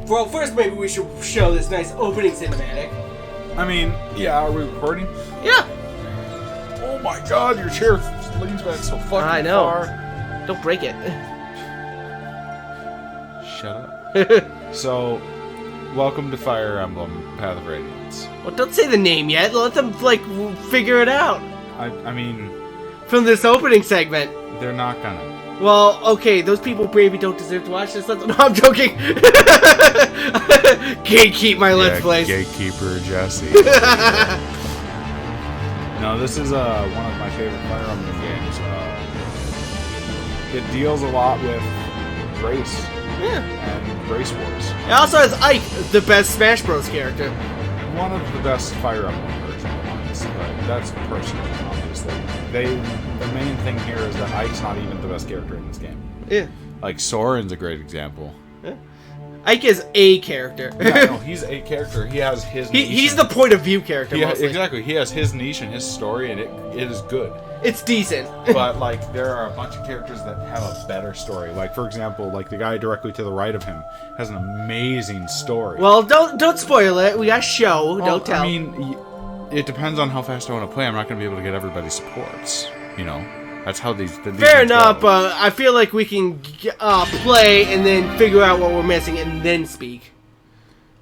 Well, first maybe we should show this nice opening cinematic. I mean, yeah, are we recording? Yeah. Oh my god, your chair leans back so fucking I know. far. Don't break it. Shut up. So, welcome to Fire Emblem Path of Radiance. Well, don't say the name yet. Let them, like, figure it out. I mean... From this opening segment. They're not gonna. Well, okay, those people maybe don't deserve to watch this. No, I'm joking. Gatekeep my Let's Plays. Gatekeeper Jesse. No, this is one of my favorite Fire Emblem games. It deals a lot with race. Yeah. And race wars. It also has Ike, the best Smash Bros. Character. One of the best Fire Emblem original ones, but that's personal, obviously. The main thing here is that Ike's not even the best character in this game. Yeah. Like, Soren's a great example. Yeah. Ike is a character. Yeah, no, he's a character. He has his niche. He's the point of view character, mostly. Exactly. He has his niche and his story, and it is good. It's decent. But, like, there are a bunch of characters that have a better story. Like, for example, like, the guy directly to the right of him has an amazing story. Well, don't spoil it. We got show. Well, Don't tell. I mean, it depends on how fast I want to play. I'm not going to be able to get everybody's supports. You know? That's how these Fair enough, go. but I feel like we can play and then figure out what we're missing and then speak.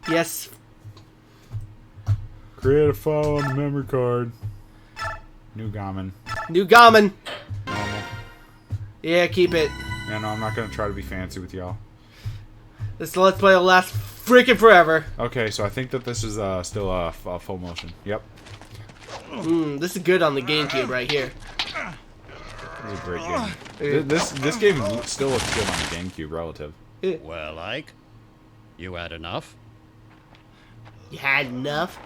Yes. Create a file on the memory card. New Gammon. New Gammon. Normal. Yeah, keep it. Yeah, no, I'm not going to try to be fancy with y'all. This Let's Play will last freaking forever. Okay, so I think that this is still full motion. Yep. This is good on the GameCube right here. This is a great game. This game still looks good on the GameCube relative. Well, Ike, you had enough? You had enough?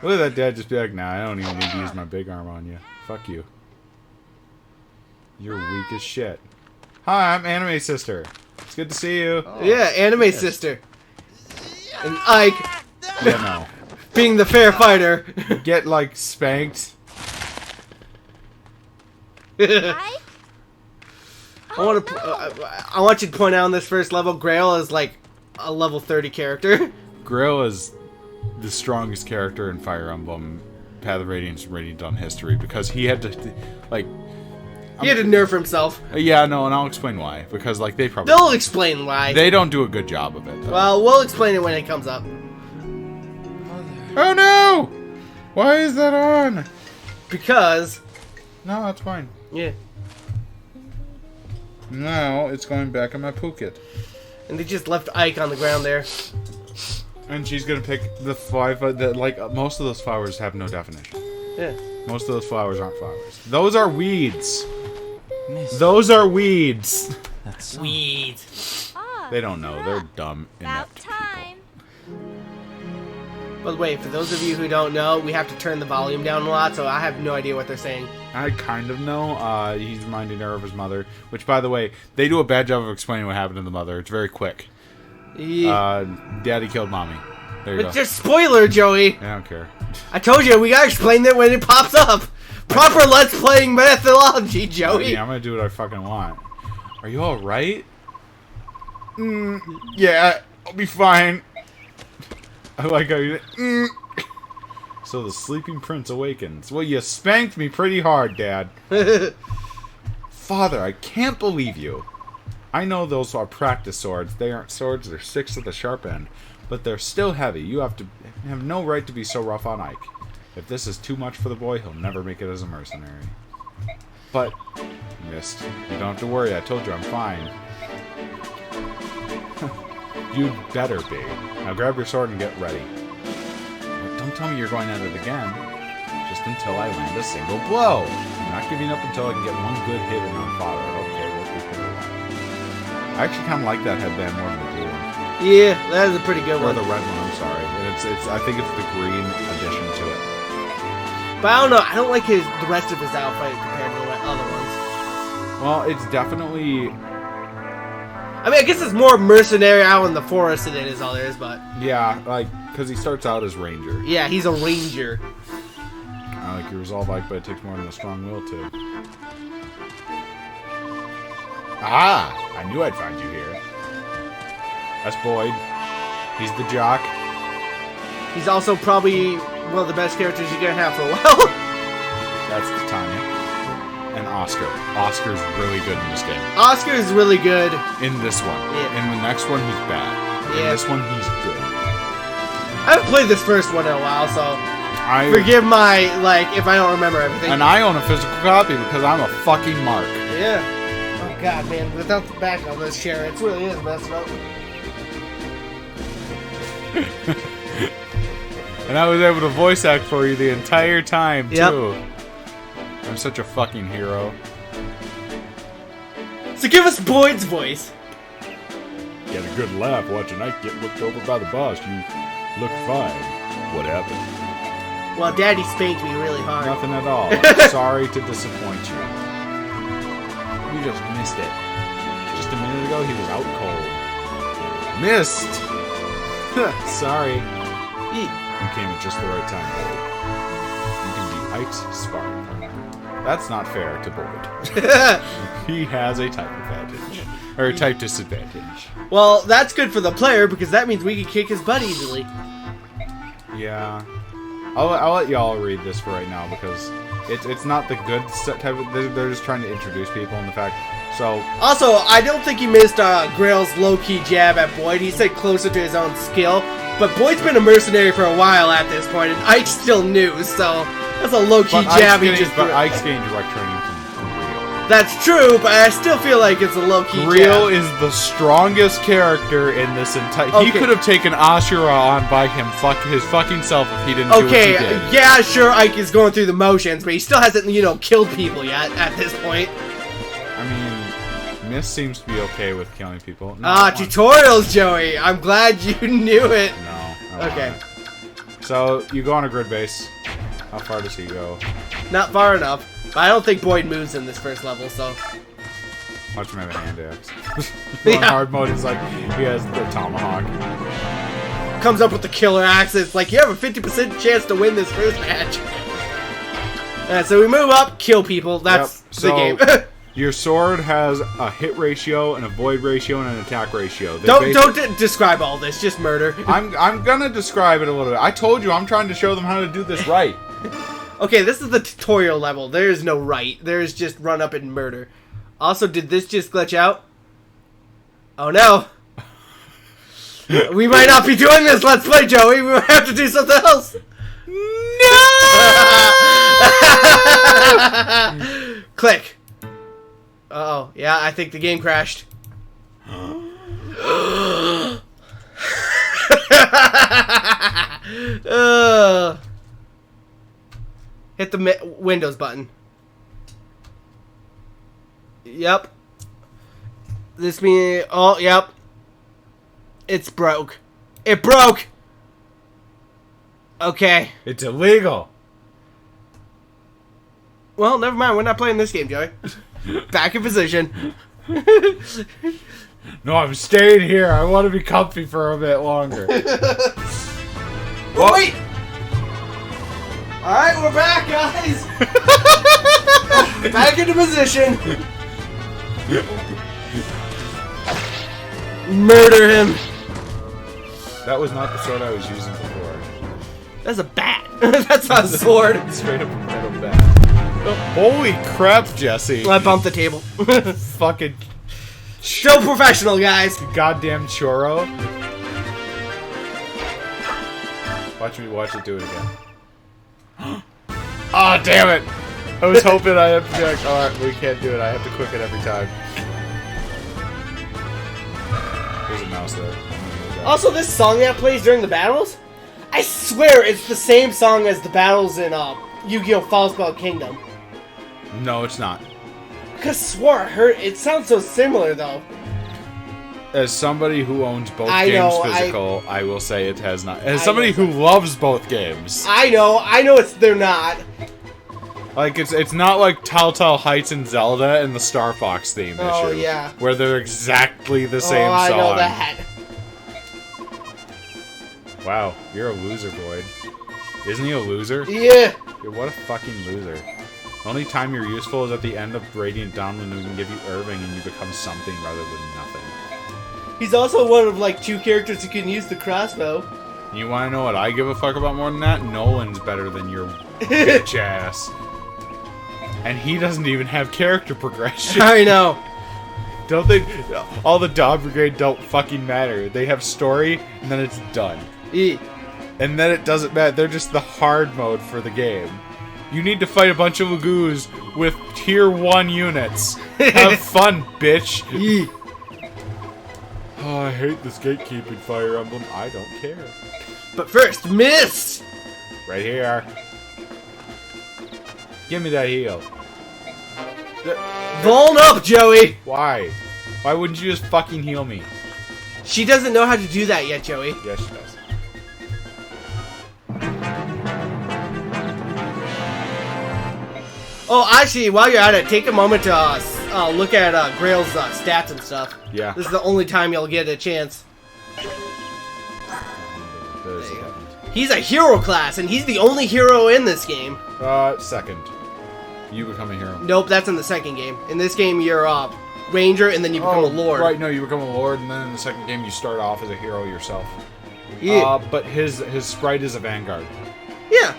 Look at that dad just be like, nah, I don't even need to use my big arm on you. Fuck you. You're weak as shit. Hi, I'm Anime Sister. It's good to see you. Oh, yeah, Anime Sister. And Ike, Yeah, no. being the fair fighter. Get, like, spanked. I want you to point out on this first level, Grail is like a level 30 character. Grail is the strongest character in Fire Emblem Path of Radiance Radiant Dawn history because he had to, like... He had to nerf himself. Yeah, no, and I'll explain why. Because, like, They'll explain why. They don't do a good job of it, though. Well, we'll explain it when it comes up. Oh, no! Why is that on? Because... No, that's fine. Yeah. Now, it's going back in my pocket. And they just left Ike on the ground there. And she's gonna pick the five that, like, most of those flowers have no definition. Yeah. Most of those flowers aren't flowers. Those are weeds. Those are weeds. That's weeds. They don't know. They're dumb. About time. By the way, for those of you who don't know, we have to turn the volume down a lot, so I have no idea what they're saying. I kind of know. He's reminding her of his mother. Which, by the way, they do a bad job of explaining what happened to the mother. It's very quick. Yeah. Daddy killed mommy. There you go. It's just spoiler, Joey. I don't care. I told you, we gotta explain it when it pops up. Proper Let's Playing methodology, Joey. Yeah, I'm gonna do what I fucking want. Are you alright? Yeah, I'll be fine. I like how you... So the sleeping prince awakens. Well, you spanked me pretty hard, Dad. Father, I can't believe you. I know those are practice swords. They aren't swords, they're sticks at the sharp end. But they're still heavy. You have no right to be so rough on Ike. If this is too much for the boy, he'll never make it as a mercenary. But, missed. You don't have to worry, I told you I'm fine. You'd better be. Now grab your sword and get ready. Don't tell me you're going at it again. Just until I land a single blow. I'm not giving up until I can get one good hit in on Father. Okay, we'll keep it alive. I actually kind of like that headband more than the blue one. Yeah, that is a pretty good Or one. the red one, I'm sorry. I think it's the green addition to it. But I don't know, I don't like the rest of his outfit compared to the other ones. Well, it's definitely... I mean, I guess it's more mercenary out in the forest than it is others, but... Yeah, like, because he starts out as Ranger. Yeah, he's a ranger. Like, you resolve Ike, but it takes more than a strong will to. Ah! I knew I'd find you here. That's Boyd. He's the jock. He's also probably one of the best characters you're gonna have for a while. That's Tanya. And Oscar. Oscar's really good in this game. Oscar is really good. In this one. Yeah. In the next one, he's bad. Yeah. In this one, he's good. I haven't played this first one in a while, so I forgive my, like, if I don't remember everything. And I own a physical copy because I'm a fucking mark. Yeah. Oh god, man, without the back on this chair, it really is messed up. And I was able to voice act for you the entire time, Yep. too. I'm such a fucking hero. So give us Boyd's voice. Get a good laugh watching Ike get looked over by the boss. You look fine. What happened? Well, Daddy spanked me really hard. Nothing at all. Sorry to disappoint you. You just missed it. Just a minute ago, he was out cold. Missed! Sorry. You came at just the right time, Boyd. You can be Ike's sparring partner. That's not fair to Boyd. He has a type advantage. Or a type disadvantage. Well, that's good for the player because that means we can kick his butt easily. Yeah. I'll let y'all read this for right now because it's not the good type of... They're just trying to introduce people in the fact... So... Also, I don't think he missed Grail's low-key jab at Boyd. He said closer to his own skill. But Boyd's been a mercenary for a while at this point, and Ike's still new, so that's a low-key jab he just threw. But Ike's getting direct training from Real. That's true, but I still feel like it's a low-key jab. Real is the strongest character in this entire... Okay. He could have taken Ashura on by his fucking self if he didn't do what he Okay, did. yeah, sure, Ike is going through the motions, but he still hasn't, killed people yet at this point. I mean, Miss seems to be okay with killing people. No, Tutorials, Joey. I'm glad you knew it. No. Okay. So, you go on a grid base. How far does he go? Not far enough. But I don't think Boyd moves in this first level, so... Watch him have a hand axe. Yeah. On hard mode, he's like, he has the tomahawk. Comes up with the killer axe. It's like, you have a 50% chance to win this first match. So we move up, kill people. That's the game. Your sword has a hit ratio, and a void ratio, and an attack ratio. Don't describe all this. Just murder. I'm gonna describe it a little bit. I told you I'm trying to show them how to do this right. Okay, this is the tutorial level. There is no right. There is just run up and murder. Also, did this just glitch out? Oh no. We might not be doing this. Let's play, Joey. We might have to do something else. No! Click. Uh-oh. Yeah, I think the game crashed. Hit the Windows button. Yep. This means... Oh, yep. It's broke. It broke! Okay. It's illegal. Well, never mind. We're not playing this game, Joey. Back in position. No, I'm staying here. I want to be comfy for a bit longer. Oh, wait! Alright, we're back, guys! Back into position. Murder him. That was not the sword I was using before. That's a bat. That's not a sword. Straight up a metal bat. Oh, holy crap, Jesse. I bumped the table. Fucking... Still professional, guys. Goddamn churro. Watch it do it again. Oh, damn it! I was hoping I have to be like, alright, we can't do it. I have to quick it every time. There's a mouse there. Also, this song that plays during the battles, I swear it's the same song as the battles in Yu-Gi-Oh! Fall Spell Kingdom. No, it's not. I swore I heard it sounds so similar though. As somebody who owns both games physical, I will say it has not. As somebody who loves both games, I know they're not. Like it's not like Telltale Heights and Zelda and the Star Fox theme issue. Yeah. Where they're exactly the same I song. know that. Wow, you're a loser, Boyd. Isn't he a loser? Yeah. Dude, what a fucking loser. The only time you're useful is at the end of Radiant Dawn when we can give you Irving and you become something rather than nothing. He's also one of like 2 characters who can use the crossbow. You want to know what I give a fuck about more than that? Nolan's better than your bitch ass. And he doesn't even have character progression. I know. Don't they? All the Dawn Brigade don't fucking matter. They have story, and then it's done. Yeah. And then it doesn't matter. They're just the hard mode for the game. You need to fight a bunch of Lagoos with tier 1 units. Have fun, bitch. Yeah. Oh, I hate this gatekeeping Fire Emblem. I don't care. But first, Mist! Right here. Give me that heal. Vuln up, Joey! Why? Why wouldn't you just fucking heal me? She doesn't know how to do that yet, Joey. Yes, she does. Oh, actually, while you're at it, take a moment to look at Grail's stats and stuff. Yeah. This is the only time you'll get a chance. There's There you a go. He's a hero class, and he's the only hero in this game. second. You become a hero. Nope, that's in the second game. In this game, you're Ranger, and then you become a Lord. Right, no, you become a Lord, and then in the second game you start off as a hero yourself. Yeah. But his sprite is a Vanguard. Yeah.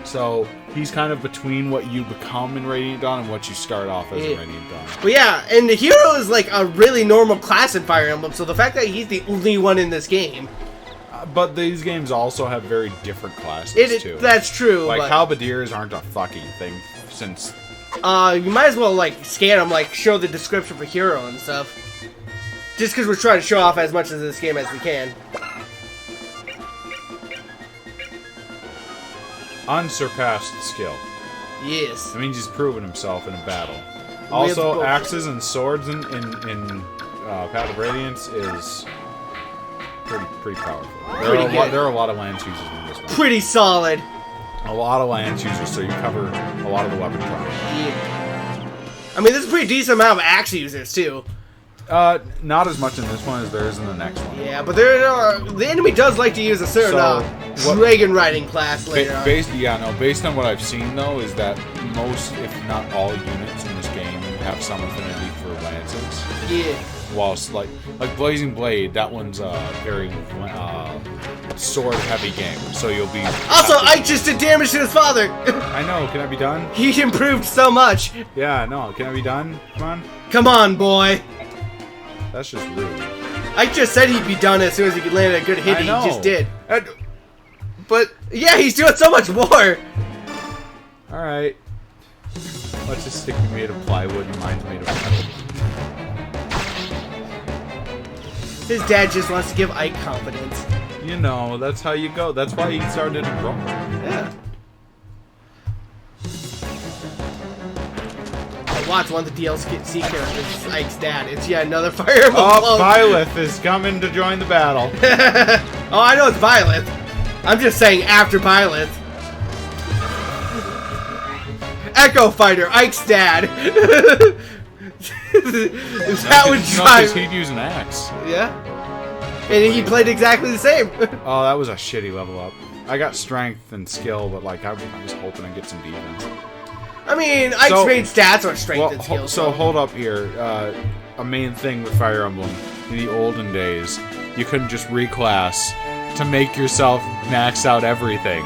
So he's kind of between what you become in Radiant Dawn and what you start off as in Radiant Dawn. But yeah, and the hero is like a really normal class in Fire Emblem, so the fact that he's the only one in this game... But these games also have very different classes, too. That's true, Like, but... halberdiers aren't a fucking thing since... you might as well, like, scan them, like, show the description for hero and stuff. Just because we're trying to show off as much of this game as we can. Unsurpassed skill. Yes. That means he's proven himself in a battle. Also, axes and swords in Path of Radiance is pretty powerful. There are a lot of lance users in this one. Pretty solid. A lot of lance users, so you cover a lot of the weapon problems. Yeah. I mean, there's a pretty decent amount of axe users, too. Not as much in this one as there is in the next one. Yeah, but the enemy does like to use a certain dragon riding class later on. Based on what I've seen, though, is that most, if not all, units in this game have some affinity for lances. Yeah. Whilst, like Blazing Blade, that one's a very sword-heavy game, so you'll be... Also, Ike just did damage to his father! I know, can I be done? He improved so much! Yeah, no, can I be done? Come on. Come on, boy! That's just rude. Ike just said he'd be done as soon as he could land a good hit, I know. he just did. But, yeah, he's doing so much more! Alright. Let's just stick me made of plywood and mine's made of metal. His dad just wants to give Ike confidence. You know, that's how you go. That's why he started to grow. Yeah. Watch one of the DLC characters is Ike's dad. It's yet another Fire Emblem clone. Byleth is coming to join the battle. Oh, I know it's Byleth. I'm just saying after Byleth. Echo Fighter, Ike's dad. That would drive. He'd use an axe. Yeah. And he played exactly the same. Oh, that was a shitty level up. I got strength and skill, but like I was hoping I'd get some defense. I mean, Ike's main stats are strength and skill. So hold up here. A main thing with Fire Emblem in the olden days, you couldn't just reclass to make yourself max out everything.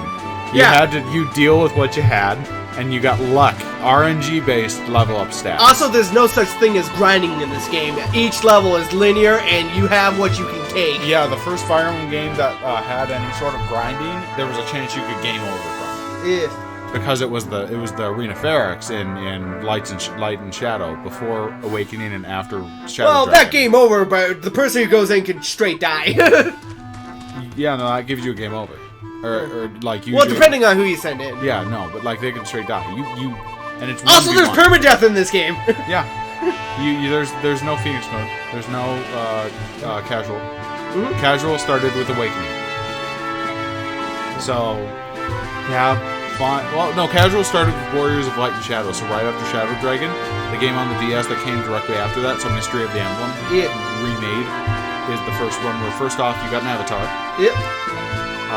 You deal with what you had, and you got luck. RNG based level up stats. Also, there's no such thing as grinding in this game. Each level is linear, and you have what you can take. Yeah, the first Fire Emblem game that had any sort of grinding, there was a chance you could game over from it. Yeah. Because it was the Arena Feryx in Light and Shadow, before Awakening and after Shadow Well, Dragon. that game over, but the person who goes in can straight die. Yeah, no, that gives you a game over. Or like you. Well, depending on who you send in. Yeah, no, but like they can straight die. And it's Also, there's 1v1. permadeath in this game. Yeah. There's no Phoenix mode. There's no casual. Mm-hmm. Casual started with Awakening. So, yeah, fine. Well, no, casual started with Warriors of Light and Shadow. So right after Shadow Dragon, the game on the DS that came directly after that. So Mystery of the Emblem, remade, is the first one where first off you got an avatar. Yep.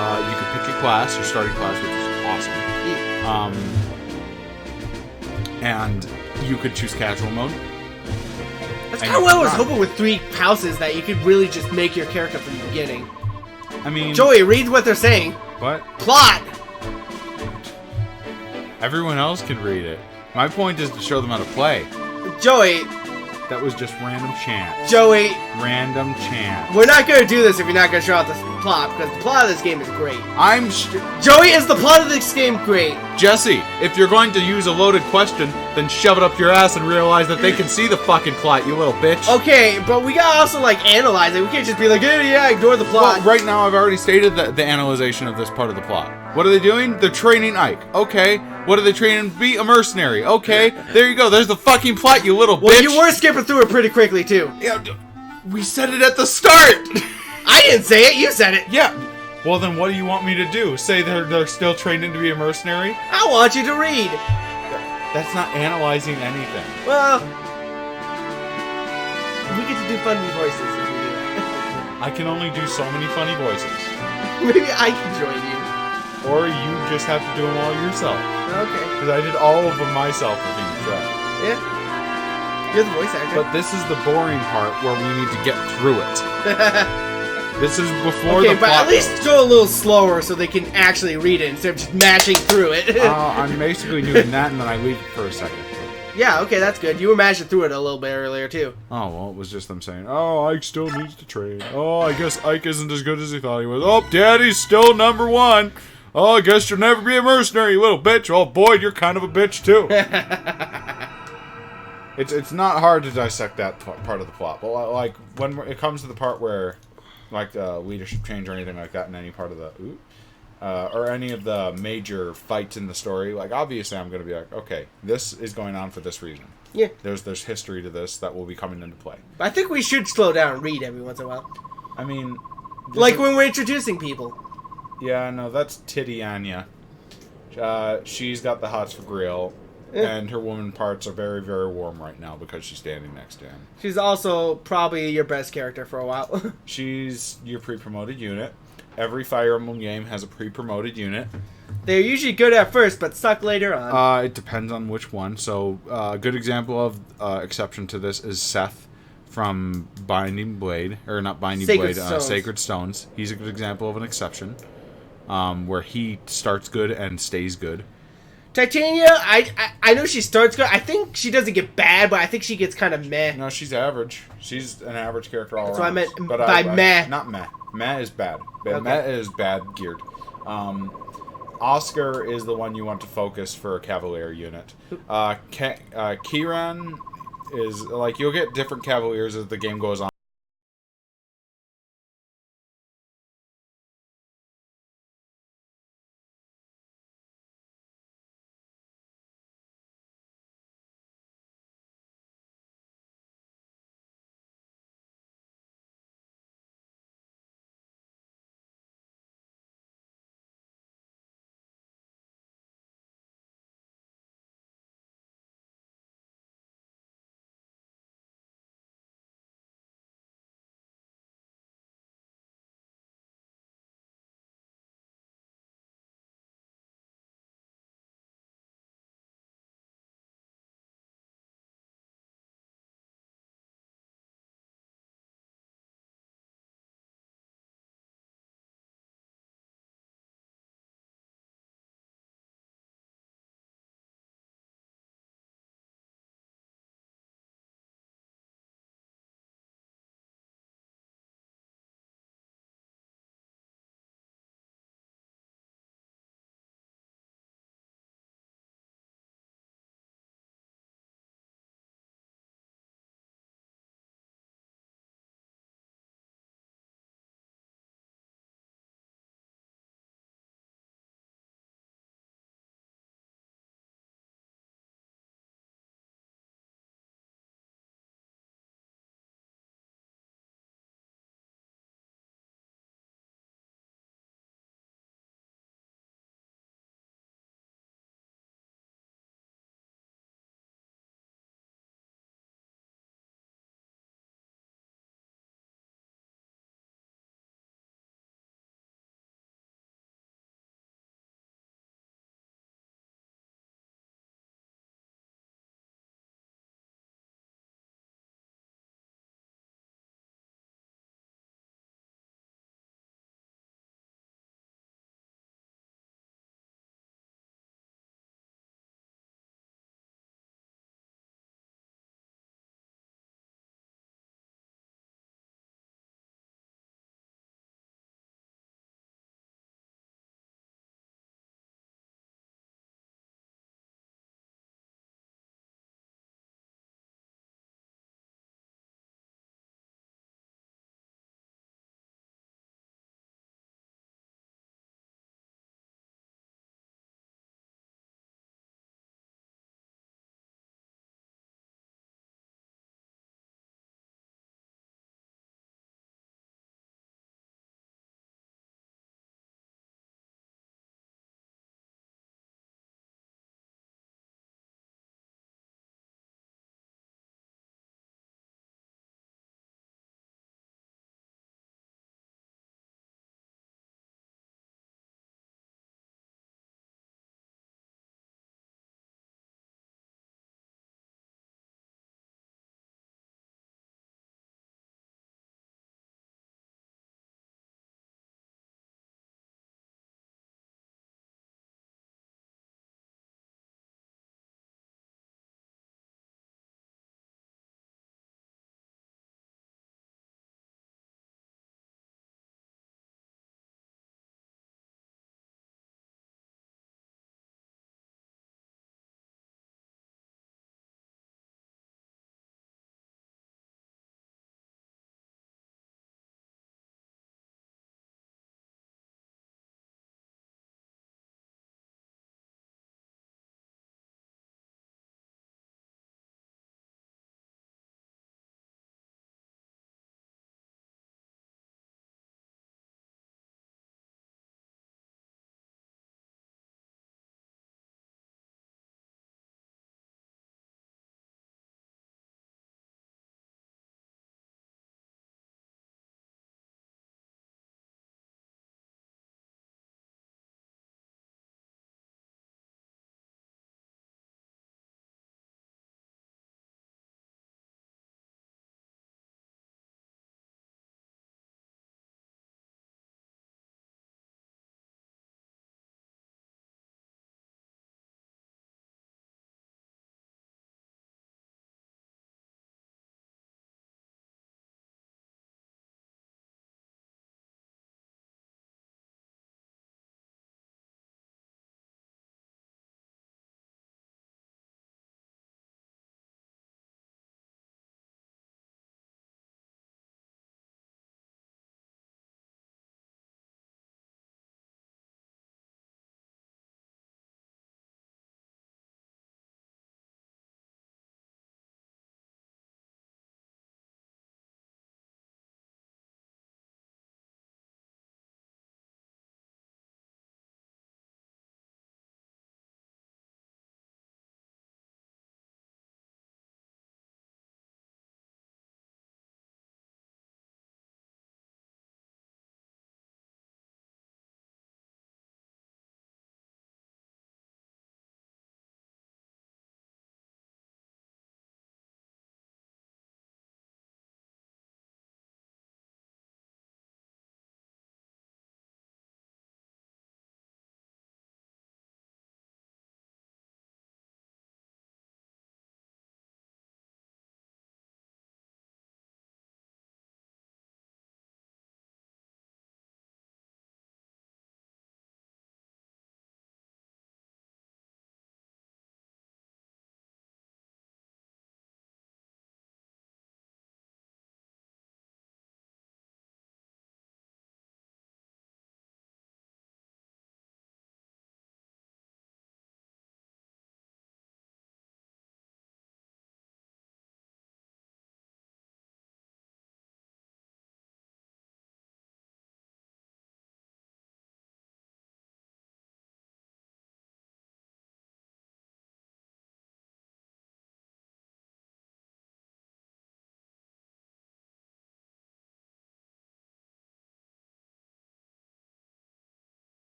You could pick your class, your starting class, which is awesome. Yeah. and you could choose casual mode. That's And kind of what I was run. hoping with 3 houses, that you could really just make your character from the beginning. I mean, Joey, read what they're saying. what? Plot! Everyone else can read it. My point is to show them how to play. Joey, That was just random chant. Joey, Random chant. we're not going to do this if you're not going to show out the plot, because the plot of this game is great. Joey, is the plot of this game great? Jesse, if you're going to use a loaded question, then shove it up your ass and realize that they can see the fucking plot, you little bitch. Okay, but we gotta also, like, analyze it. We can't just be like, yeah, ignore the plot. Well, right now I've already stated the analyzation of this part of the plot. What are they doing? They're training Ike. Okay. What are they training to be? A mercenary. Okay. There you go. There's the fucking plot, you little bitch. Well, you were skipping through it pretty quickly, too. Yeah, we said it at the start. I didn't say it, you said it. Yeah. Well, then what do you want me to do? Say they're still training to be a mercenary? I want you to read. That's not analyzing anything. Well, we get to do funny voices if we do that. I can only do so many funny voices. Maybe I can join you. Or you just have to do them all yourself. Okay. Because I did all of them myself for Phoenix Wright. Yeah. You're the voice actor. But this is the boring part where we need to get through it. This is before okay, the but plot at least go a little slower so they can actually read it instead of just mashing through it. I'm basically doing that and then I leave it for a second. Yeah, okay, that's good. You were mashing through it a little bit earlier, too. Oh, well, it was just them saying, oh, Ike still needs to train. Oh, I guess Ike isn't as good as he thought he was. Oh, Daddy's still #1. Oh, I guess you'll never be a mercenary, you little bitch. Oh, Boyd, you're kind of a bitch, too. It's not hard to dissect that part of the plot. But, like, when it comes to the part where, like, leadership change or anything like that in any part of the... or any of the major fights in the story, like, obviously I'm going to be like, okay, this is going on for this reason. Yeah. There's history to this that will be coming into play. I think we should slow down and read every once in a while. I mean... Like when we're introducing people. Yeah, no, that's Titty Anya. She's got the hots for grill, and her woman parts are very, very warm right now because she's standing next to him. She's also probably your best character for a while. She's your pre-promoted unit. Every Fire Emblem game has a pre-promoted unit. They're usually good at first, but suck later on. It depends on which one. So, a good example of exception to this is Seth from Binding Blade, or not Binding Sacred Blade, Stones. Sacred Stones. He's a good example of an exception, where he starts good and stays good. Titania, I know she starts good. I think she doesn't get bad, but I think she gets kind of meh. No, she's average. She's an average character all That's around. what I meant But by meh. Not meh. Meh is bad. Okay. Meh is bad geared. Oscar is the one you want to focus for a Cavalier unit. Kiran is, like, you'll get different Cavaliers as the game goes on.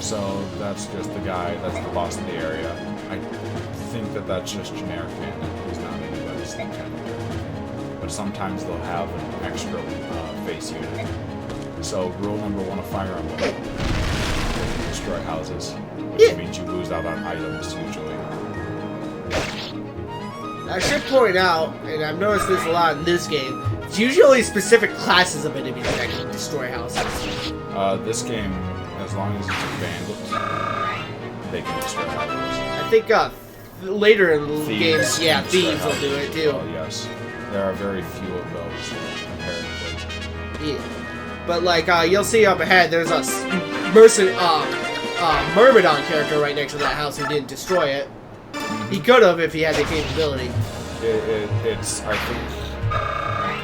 So that's just the guy, that's the boss of the area. I think that that's just generic bandit. He's not anybody's lieutenant or anything. But sometimes they'll have an extra face unit. So rule number 1 of Fire Emblem, they can destroy houses, which means you lose out on items usually. I should point out, and I've noticed this a lot in this game, it's usually specific classes of enemies that can destroy houses. This game, as long as it's a bandit, they can destroy houses. I think later in the games, can destroy thieves will do it too. Well, yes. There are very few of those, comparatively. Yeah. But like, you'll see up ahead, there's a Myrmidon character right next to that house who didn't destroy it. He could have if he had the capability. It's, I think,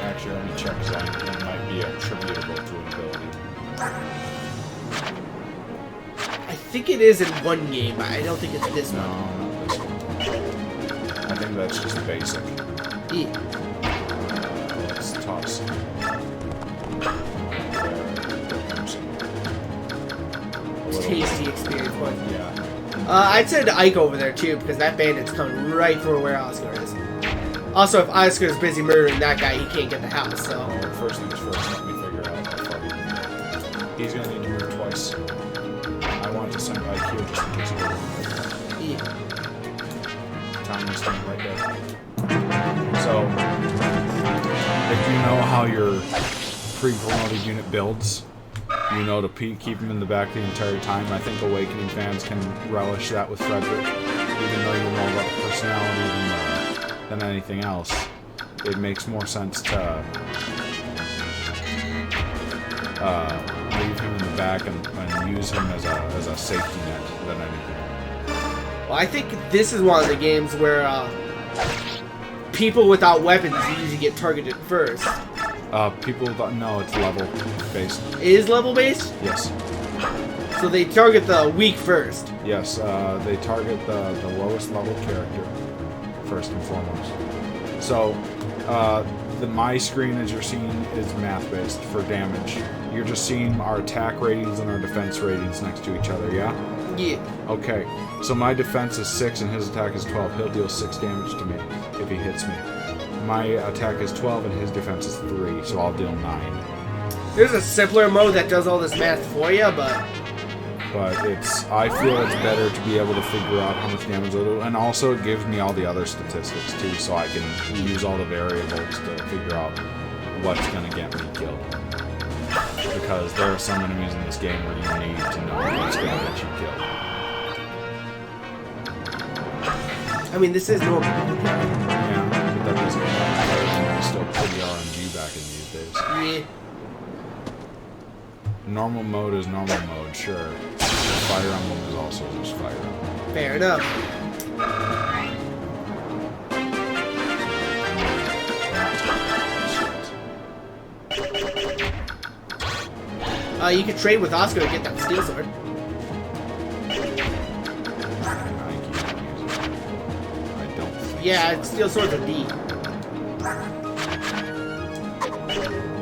actually, let me check, because it might be attributable to an ability. I think it is in one game, but I don't think it's this No, one. not this one. I think that's just basic. Yeah. Let's toss. Tasty experience one. Yeah. I'd send Ike over there too, because that bandit's coming right for where Oscar is. Also, if Oscar's busy murdering that guy, he can't get the house, so... Well, first things first, let me figure out how far he can go. He's gonna need to move twice. I want to send Ike here just in case he goes. Yeah. Time is staying right there. So, if you know how your pre-promoted unit builds, you know to keep him in the back the entire time. I think Awakening fans can relish that with Frederick, even though you're more about personality than anything else. It makes more sense to leave him in the back and use him as a safety net than anything. Well, I think this is one of the games where people without weapons usually get targeted first. People don't know it's level based. It is level based? Yes. So they target the weak first. Yes, they target the lowest level character first and foremost. So, my screen, as you're seeing, is math-based for damage. You're just seeing our attack ratings and our defense ratings next to each other, yeah? Yeah. Okay, so my defense is 6 and his attack is 12. He'll deal 6 damage to me if he hits me. My attack is 12 and his defense is 3, so I'll deal 9. There's a simpler mode that does all this math for you, but I feel it's better to be able to figure out how much damage it'll do, and also it gives me all the other statistics too, so I can use all the variables to figure out what's gonna get me killed. Because there are some enemies in this game where you need to know what's gonna get you killed. I mean, this is normal. Yeah, but that doesn't matter. It's still pretty RNG back in these days. Yeah. Normal mode is normal mode, sure. Fire Emblem is also just Fire Emblem. Fair enough. You could trade with Oscar to get that steel sword. I don't think Yeah, so. steel sword's a D.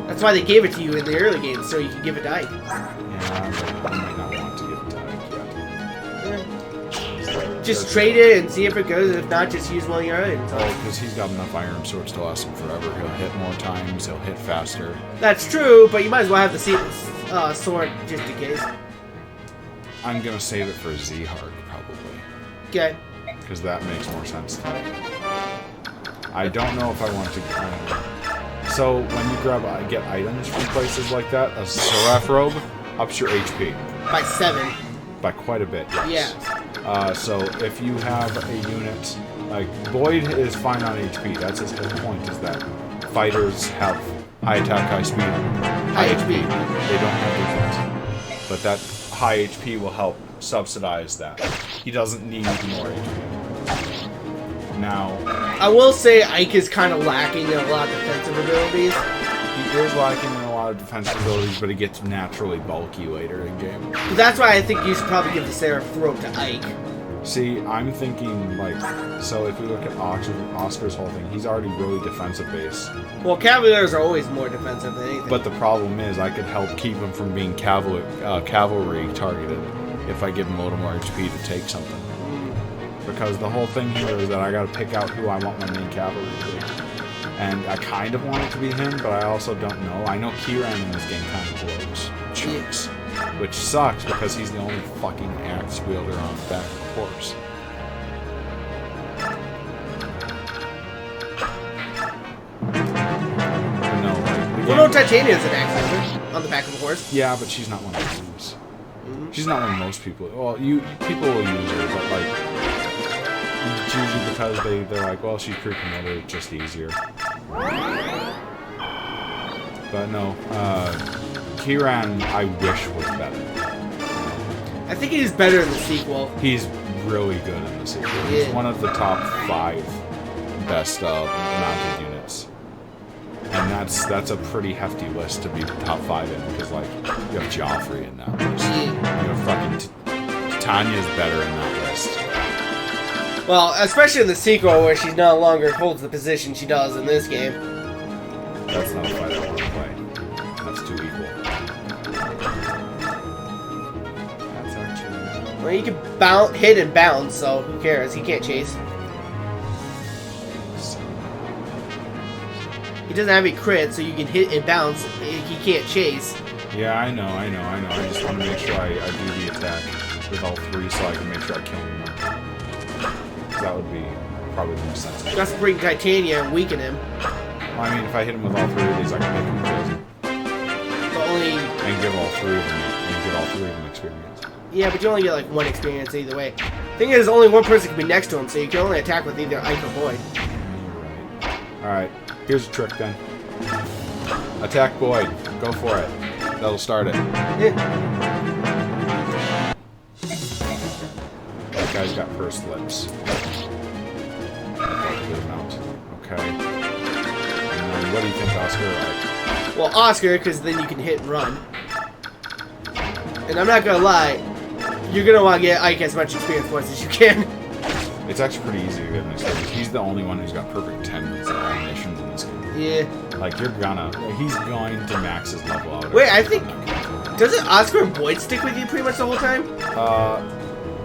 That's why they gave it to you in the early games, so you could give it to Ike. Yeah, but I might not want to give it to Ike yet. Just trade it and see if it goes. If not, just use one of your items. Oh, because he's got enough iron swords to last him forever. He'll hit more times, he'll hit faster. That's true, but you might as well have the sword just in case. I'm gonna save it for Z-Hard, probably. Okay. Because that makes more sense to me. I don't know if I want to... So, when you get items from places like that, a Seraph Robe ups your HP. By 7. By quite a bit, yes. Yeah. So, if you have a unit... Like, Boyd is fine on HP. That's his whole point, is that fighters have high attack, high speed, High HP. They don't have defense. But that high HP will help subsidize that. He doesn't need more HP. Now... I will say Ike is kind of lacking in a lot of defensive abilities. He is lacking in a lot of defensive abilities, but he gets naturally bulky later in game. But that's why I think you should probably give the Seraph Robe to Ike. See, I'm thinking, like, so if we look at Oscar's whole thing, he's already really defensive based. Well, Cavaliers are always more defensive than anything. But the problem is, I could help keep him from being cavalry targeted. if I give him a little more HP to take something. Because the whole thing here is that I gotta pick out who I want my main cavalry to be. And I kind of want it to be him, but I also don't know. I know Kieran in this game kind of blows chunks, which sucks because he's the only fucking axe wielder on the back of the horse. No, well, no, Titania's an axe wielder on the back of a horse. Yeah, but she's not one of these. She's not one of most people. Well, people will use her, but like it's usually because they're like, well, she's pretty promoted, it's just easier. But no, Kieran, I wish was better. I think he's better in the sequel. He's really good in the sequel. He's one of the top 5 best mounted units. And that's a pretty hefty list to be top 5 in, because like you have Joffrey in that list. You have fucking Tanya's better in that list. Well, especially in the sequel where she no longer holds the position she does in this game. That's not a fight I want to play. That's too equal. That's actually... Well, you can hit and bounce, so who cares? He can't chase. He doesn't have any crit, so you can hit and bounce. He can't chase. Yeah, I know. I just want to make sure I do the attack with all 3 so I can make sure I kill him. That would be probably the most sensible. Just bring Titania and weaken him. Well, I mean, if I hit him with all 3 of these, I can make him crazy. But only... And give all 3 of them experience. Yeah, but you only get like 1 experience either way. Thing is, only 1 person can be next to him, so you can only attack with either Ike or Boyd. Right. Alright, here's a trick then. Attack Boyd. Go for it. That'll start it. Yeah. That guy's got pursed lips. That's a good amount. Okay. And then what do you think Oscar like? Well, Oscar, because then you can hit and run. And I'm not gonna lie, you're gonna want to get Ike as much experience points as you can. It's actually pretty easy to get him experience. He's the only one who's got perfect 10 missions in this game. Yeah. Like, he's going to max his level out. Wait, I think... Doesn't Oscar and Boyd stick with you pretty much the whole time?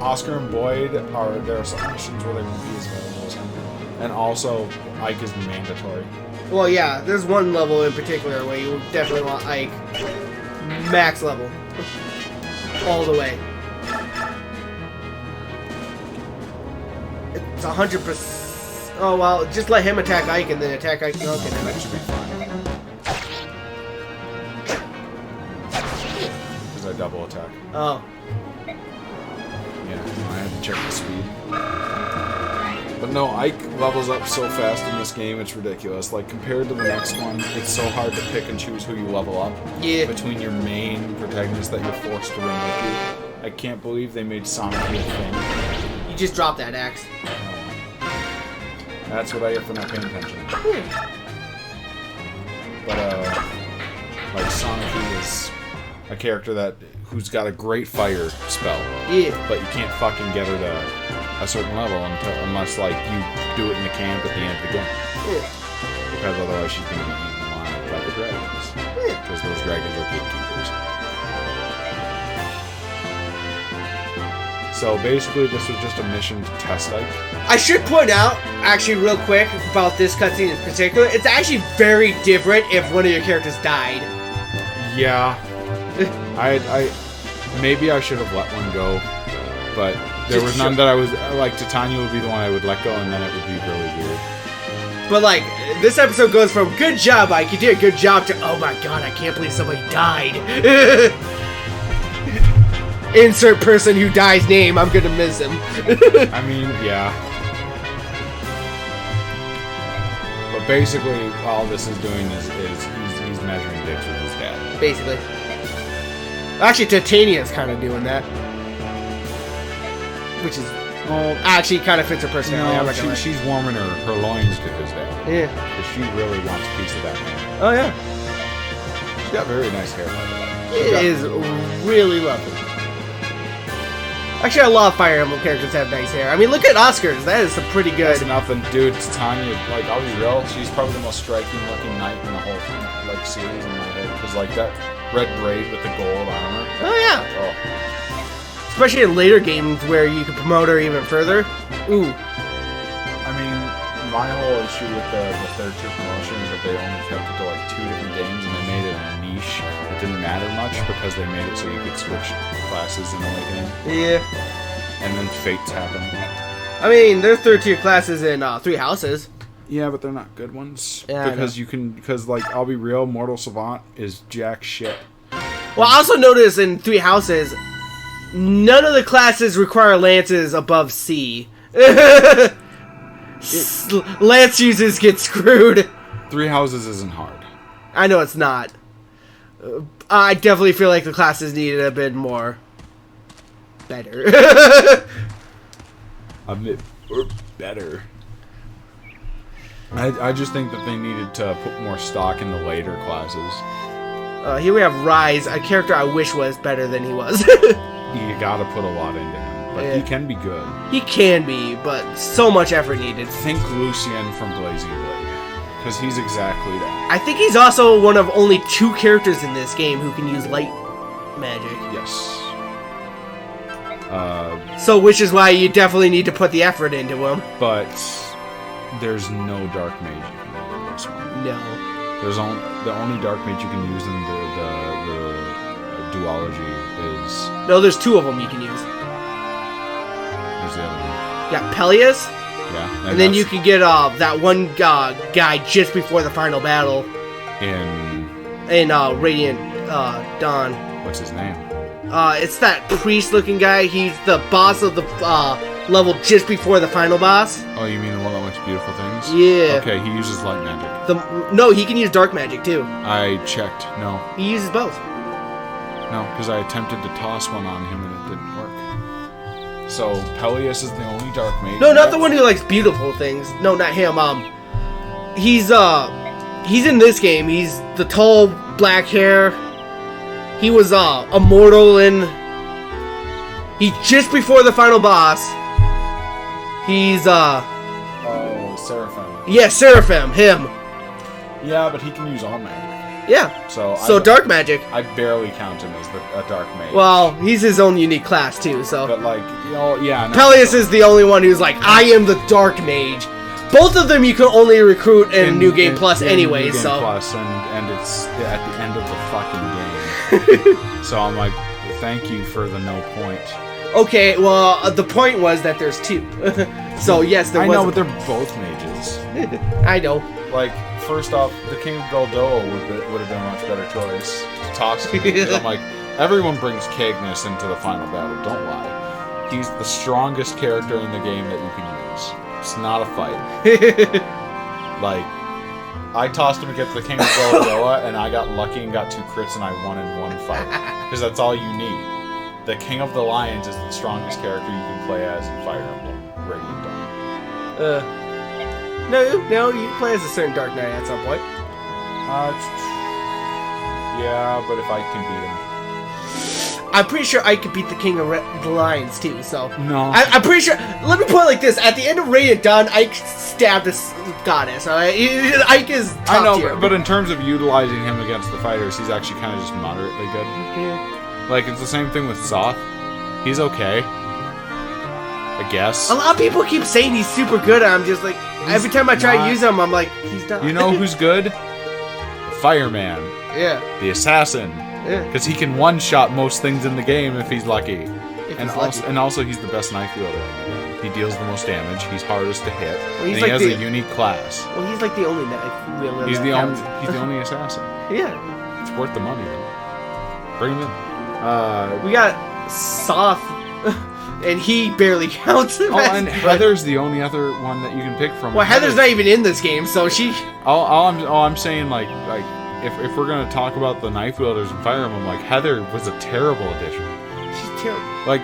Oscar and Boyd there are some missions where they won't be as available as him. And also, Ike is mandatory. Well, yeah, there's one level in particular where you definitely want Ike max level. All the way. It's 100%. Oh, well, just let him attack Ike and then attack Ike. Okay, That should be fine. Because I double attack. Oh. Yeah, I had to check the speed. But no, Ike levels up so fast in this game, it's ridiculous. Like, compared to the next one, it's so hard to pick and choose who you level up. Yeah. Between your main protagonists that you're forced to bring with you. I can't believe they made Sonic a thing. You just drop that axe. That's what I get for not paying attention. But, like, Sonic is a character who's got a great fire spell. Yeah. But you can't fucking get her to a certain level unless, like, you do it in the camp at the end of the game. Yeah. Because otherwise she's going to be eaten alive by the dragons. Yeah. Because those dragons are gatekeepers. So basically, this was just a mission to test Ike. I should point out, actually, real quick, about this cutscene in particular, it's actually very different if one of your characters died. Yeah. Maybe I should have let one go, but there was none that I was, like, Titania would be the one I would let go, and then it would be really weird. But, like, this episode goes from, good job, Ike, you did a good job, to, oh my god, I can't believe somebody died. Insert person who dies name, I'm gonna miss him. I mean, yeah. But basically, all this is doing is he's measuring dicks with his dad. Basically. Actually, Titania's kind of doing that. Which is, well, actually kind of fits her personality. No, she's warming her loins to his dad. Yeah. Because she really wants a piece of that man. Oh, yeah. She's got very nice hair, by the way. It is really lovely. Actually, a lot of Fire Emblem characters have nice hair. I mean, look at Oscar's. That is some pretty good. That's nothing. Dude, Titania, like, I'll be real, she's probably the most striking looking knight in the whole, like, series in my head. Because, like, that red braid with the gold armor. Oh, yeah. Oh. It's especially in later games where you can promote her even further. Ooh. I mean, my whole issue with the third tier promotion is that they only kept it to like 2 different games and they made it a niche. It didn't matter much because they made it so you could switch classes in Awakening. Yeah. And then fates happen. I mean, there's third tier classes in 3 houses. Yeah, but they're not good ones. Yeah, Because like, I'll be real, Mortal Savant is jack shit. Well, I also noticed in 3 houses, none of the classes require lances above C. Lance users get screwed. 3 houses isn't hard. I know it's not. I definitely feel like the classes needed a bit more better. A bit better. I just think that they needed to put more stock in the later classes. Here we have Rise, a character I wish was better than he was. You gotta put a lot into him, but he can be good. He can be, but so much effort needed. Think Lucien from Blazing Blade, because he's exactly that. I think he's also one of only 2 characters in this game who can use light magic. Yes. So, which is why you definitely need to put the effort into him. But there's no dark mage you can use in this one. No. There's the only dark mage you can use in the duology is... No, there's 2 of them you can use. Who's the other one? Yeah, Peleus. Yeah. And then you can get that one guy just before the final battle. In Radiant Dawn. What's his name? It's that priest-looking guy. He's the boss of the level just before the final boss. Oh, you mean the one that makes beautiful things? Yeah. Okay, he uses light magic. No, he can use dark magic too. I checked. No. He uses both. No, because I attempted to toss one on him and it didn't work. So, Peleus is the only dark mage. No, not the one who likes beautiful things. No, not him. He's in this game. He's the tall, black hair. He was immortal in. He just before the final boss. He's Oh, Seraphim. Yeah, Seraphim. Him. Yeah, but he can use all magic. Yeah. So dark magic. I barely count him as a dark mage. Well, he's his own unique class too. So. But like, yeah. No, Peleus is the only one who's like, I am the dark mage. Both of them you can only recruit in New Game Plus anyway, New Game so... Plus, and it's at the end of the fucking game. So I'm like, thank you for the no point. Okay, well, the point was that there's 2. So, yes, there was... I know, but they're both mages. I know. Like, first off, the King of Goldoa would have been a much better choice to toss to me. I'm like, everyone brings Cagnus into the final battle, don't lie. He's the strongest character in the game that you can use. It's not a fight. Like, I tossed him against the King of Goldoa, and I got lucky and got 2 crits, and I won in 1 fight. Because that's all you need. The King of the Lions is the strongest character you can play as in Fire Emblem Radiant Dawn. No, you can play as a certain Dark Knight at some point. Yeah, but if I can beat him. I'm pretty sure I could beat the King of the Lions too, so... No. I'm pretty sure... Let me put it like this. At the end of Radiant Dawn, Ike stabbed this goddess, alright? Ike is top I know, tier. but in terms of utilizing him against the fighters, he's actually kind of just moderately good. Yeah. Like, it's the same thing with Zoth. He's okay. I guess. A lot of people keep saying he's super good, and I'm just like... Every time I try to use him, I'm like, he's done. You know who's good? Fireman. Yeah. The assassin. Yeah. Because he can one-shot most things in the game if he's lucky. He's lucky. And also he's the best knife wielder in the game. He deals the most damage, he's hardest to hit, and he like has a unique class. Well, he's like the only knife wielder. He's the only assassin. Yeah. It's worth the money, though. Bring him in. We got Soth, and he barely counts. And Heather's the only other one that you can pick from. Well, Heather's not even in this game, so she... All I'm saying, like if we're gonna talk about the knife wielders in Fire Emblem, like, Heather was a terrible addition. She's terrible. Like,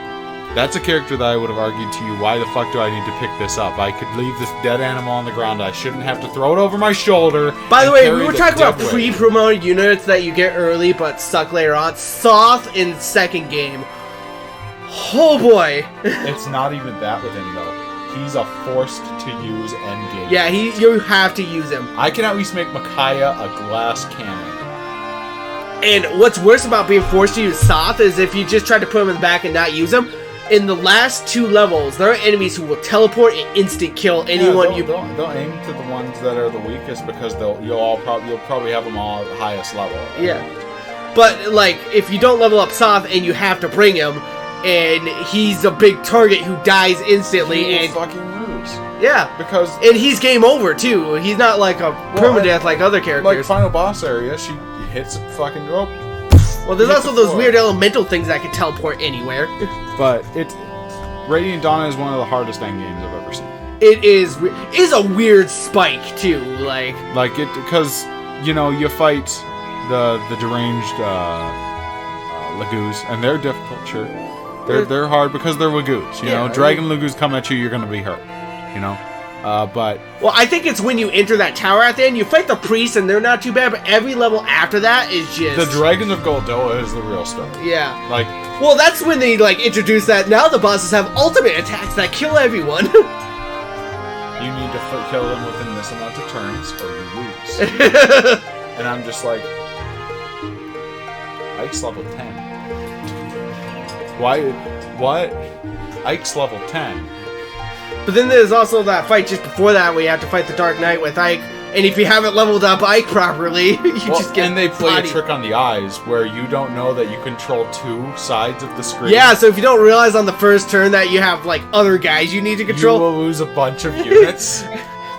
that's a character that I would have argued to you, why the fuck do I need to pick this up? I could leave this dead animal on the ground. I shouldn't have to throw it over my shoulder. By the way, we were talking about pre-promoted units that you get early but suck later on. Soth in second game. Oh boy. It's not even that with him, though. He's a forced to use endgame. Yeah, you have to use him. I can at least make Micaiah a glass cannon. And what's worse about being forced to use Soth is if you just try to put him in the back and not use him, in the last 2 levels, there are enemies who will teleport and instant kill anyone you. They'll aim to the ones that are the weakest because you'll probably have them all at the highest level. Yeah, but like if you don't level up Soth and you have to bring him, and he's a big target who dies instantly, He will and fucking lose. yeah, Because and he's game over too. He's not like a permadeath like other like characters. final boss area, she hits fucking rope. Well, there's hit also the those floor. weird elemental things that can teleport anywhere. But Radiant Dawn is one of the hardest end games I've ever seen. It is a weird spike too, like Like because you fight the deranged Lagoos, and they're difficult. Sure, they're hard because they're Lagoos. You know, Dragon Lagoos come at you, you're gonna be hurt. But well, I think it's when you enter that tower at the end, you fight the priests, and they're not too bad. But every level after that is just the Dragons of Goldoa is the real story. yeah. Like Well, that's when they like introduce that now the bosses have ultimate attacks that kill everyone. you need to kill them within this amount of turns, or you lose. And I'm just like, Ike's level 10. Why? What? Ike's level 10. But then there's also that fight just before that where you have to fight the Dark Knight with Ike, and if you haven't leveled up Ike properly, you just get and they play bodied. a trick on the eyes where you don't know that you control 2 sides of the screen. Yeah, so if you don't realize on the first turn that you have like other guys you need to you control, will lose a bunch of units.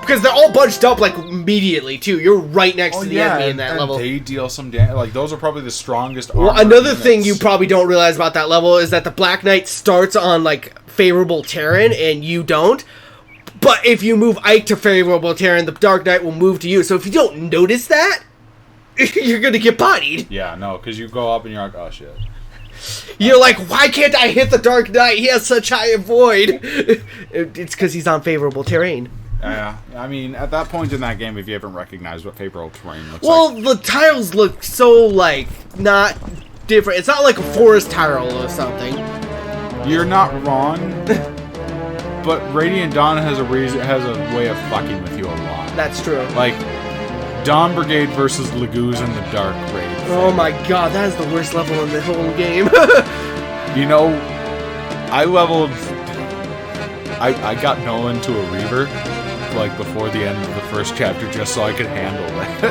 because they're all bunched up like immediately too. You're right next to the enemy in that and level. they deal some damage. Like those are probably the strongest. Well, armored another units. thing you probably don't realize about that level is that the Black Knight starts on like favorable terrain and you don't. But if you move Ike to favorable terrain, the Dark Knight will move to you. So if you don't notice that, you're gonna get bodied. Yeah, no, because you go up and you're like, oh shit. You're like, why can't I hit the Dark Knight? He has such high avoid. It's because he's on favorable terrain. Yeah, I mean, at that point in that game, if you haven't recognized what favorable terrain looks Well, like, the tiles look so like not different. It's not like a forest tile or something. you're not wrong. But Radiant Dawn has a way of fucking with you a lot. That's true. Like Dawn Brigade versus Lagoos in the Dark Raid. Oh my god, that is the worst level in the whole game. I got Nolan to a Reaver like before the end of the first chapter just so I could handle it.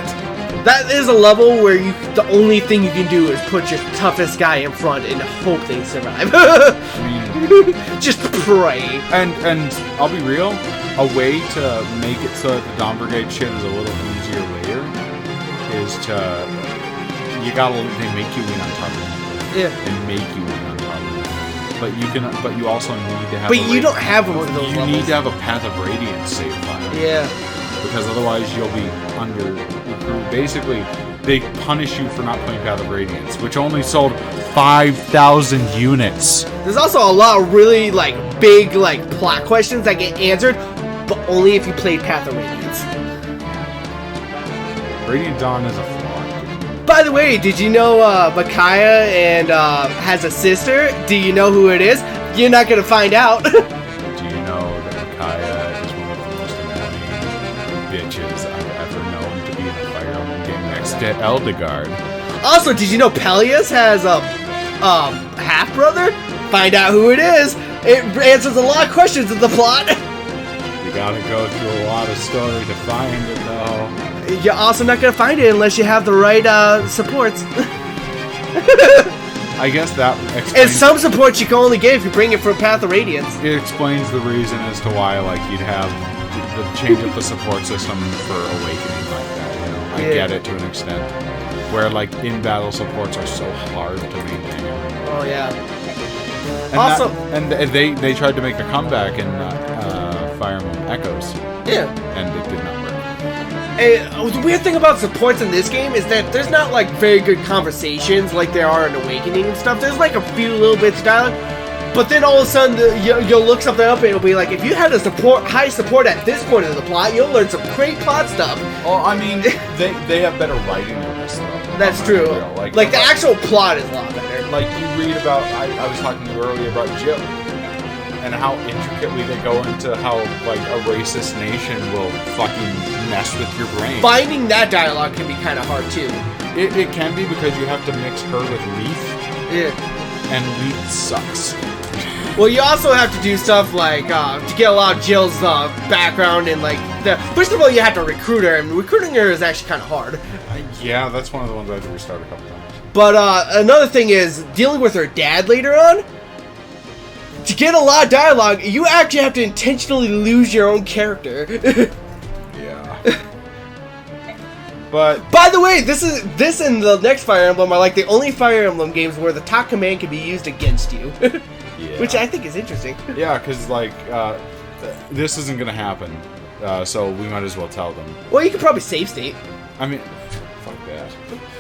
That is a level where the only thing you can do is put your toughest guy in front and hope they survive. I mean, just pray. and I'll be real, a way to make it so that the Dawn Brigade shit is a little easier later is they make you win on top of them. Yeah. They make you win on top of them. But you also need to have But you don't have them for those you levels. need to have a Path of Radiance save file. Yeah. Because otherwise you'll be under recruited. Basically, they punish you for not playing Path of Radiance, which only sold 5,000 units. There's also a lot of really like big like plot questions that get answered, but only if you played Path of Radiance. Radiant Dawn is a flawed. By the way, did you know Micaiah and has a sister? Do you know who it is? You're not gonna find out. Do you know that Micaiah is one of the most annoying bitches I've ever known to be in a Fire Emblem game next to Eldegard? Also, did you know Peleus has a half brother? Find out who it is. It answers a lot of questions in the plot. You gotta go through a lot of story to find it, though. You're also not gonna find it unless you have the right supports. I guess that And explains. some supports you can only get if you bring it from Path of Radiance. It explains the reason as to why, like, you'd have the change of the support system for Awakening like that. You know, I Yeah. get it to an extent, where like in-battle supports are so hard to maintain. Oh yeah. And Also- they tried to make a comeback in Fire Emblem Echoes, Yeah. and it did not work. The weird thing about supports in this game is that there's not like very good conversations like there are in Awakening and stuff. There's like a few little bits of dialogue, but then all of a sudden you'll look something up and it'll be like, if you had a high support at this point in the plot, you'll learn some great plot stuff. Well, I mean, they have better writing than this stuff. That's I'm true. real. Like the actual plot is a lot better. Like you read about, I was talking to you earlier about Jill, and how intricately they go into how like a racist nation will fucking mess with your brain. Finding that dialogue can be kind of hard too. It can be because you have to mix her with Leaf, Yeah. and Leaf sucks. Well, you also have to do stuff like to get a lot of Jill's background and like first of all, you have to recruit her, and recruiting her is actually kind of hard. Yeah, that's one of the ones I had to restart a couple times. But another thing is dealing with her dad later on. To get a lot of dialogue, you actually have to intentionally lose your own character. Yeah. But by the way, this and the next Fire Emblem are like the only Fire Emblem games where the top command can be used against you. yeah. Which I think is interesting. Yeah, because like this isn't gonna happen, so we might as well tell them. Well, you could probably save state. I mean, fuck that.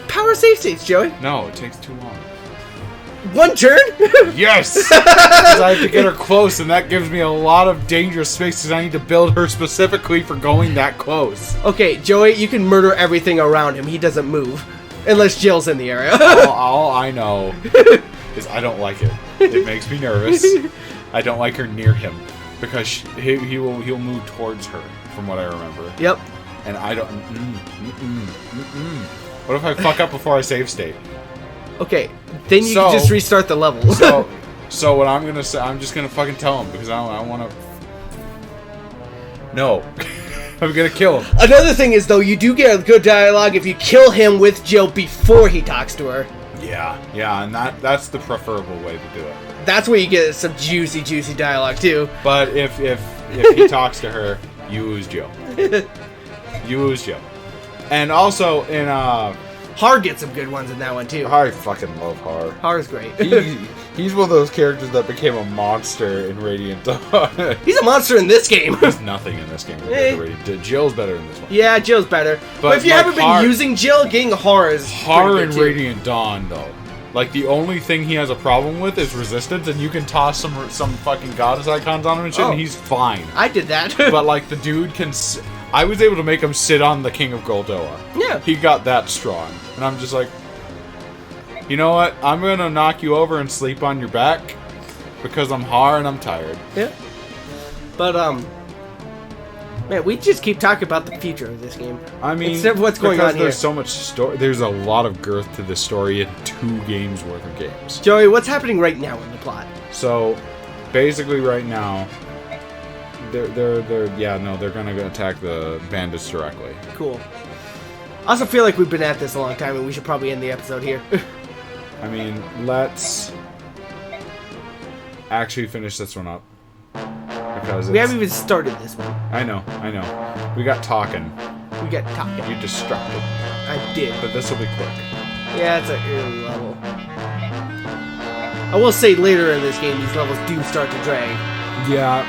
Power save states, Joey. No, it takes too long. One turn? Yes! Because I have to get her close, and that gives me a lot of dangerous space, because I need to build her specifically for going that close. Okay, Joey, you can murder everything around him. He doesn't move. Unless Jill's in the area. all I know is I don't like it. It makes me nervous. I don't like her near him, because he'll move towards her, from what I remember. Yep. And I don't... What if I fuck up before I save state? Okay, then you can just restart the level. so what I'm gonna say, I'm just gonna fucking tell him, because I want to. No, I'm gonna kill him. Another thing is though, you do get a good dialogue if you kill him with Jill before he talks to her. Yeah, and that's the preferable way to do it. That's where you get some juicy dialogue too. But if he talks to her, you lose Jill. You lose Jill. And also in Har gets some good ones in that one too. I fucking love Har. Har's great. He's one of those characters that became a monster in Radiant Dawn. He's a monster in this game. He's nothing in this game compared to Radiant. Jill's better in this one. Yeah, Jill's better. But if you haven't been using Jill, getting Har is Har in Radiant Dawn though. Like the only thing he has a problem with is resistance, and you can toss some fucking goddess icons on him and shit, and he's fine. I did that. But like the dude can. I was able to make him sit on the King of Goldoa. Yeah. He got that strong. And I'm just like, you know what? I'm going to knock you over and sleep on your back because I'm Har and I'm tired. Yeah. But, man, we just keep talking about the future of this game. I mean, except what's going on here. There's so much story. There's a lot of girth to this story in 2 games worth of games. Joey, what's happening right now in the plot? So, basically right now, they're gonna attack the bandits directly. Cool. I also feel like we've been at this a long time, and we should probably end the episode here. I mean, let's actually finish this one up because we haven't even started this one. I know. We got talking. You distracted. I did. But this will be quick. Yeah, it's an early level. I will say later in this game, these levels do start to drag. Yeah.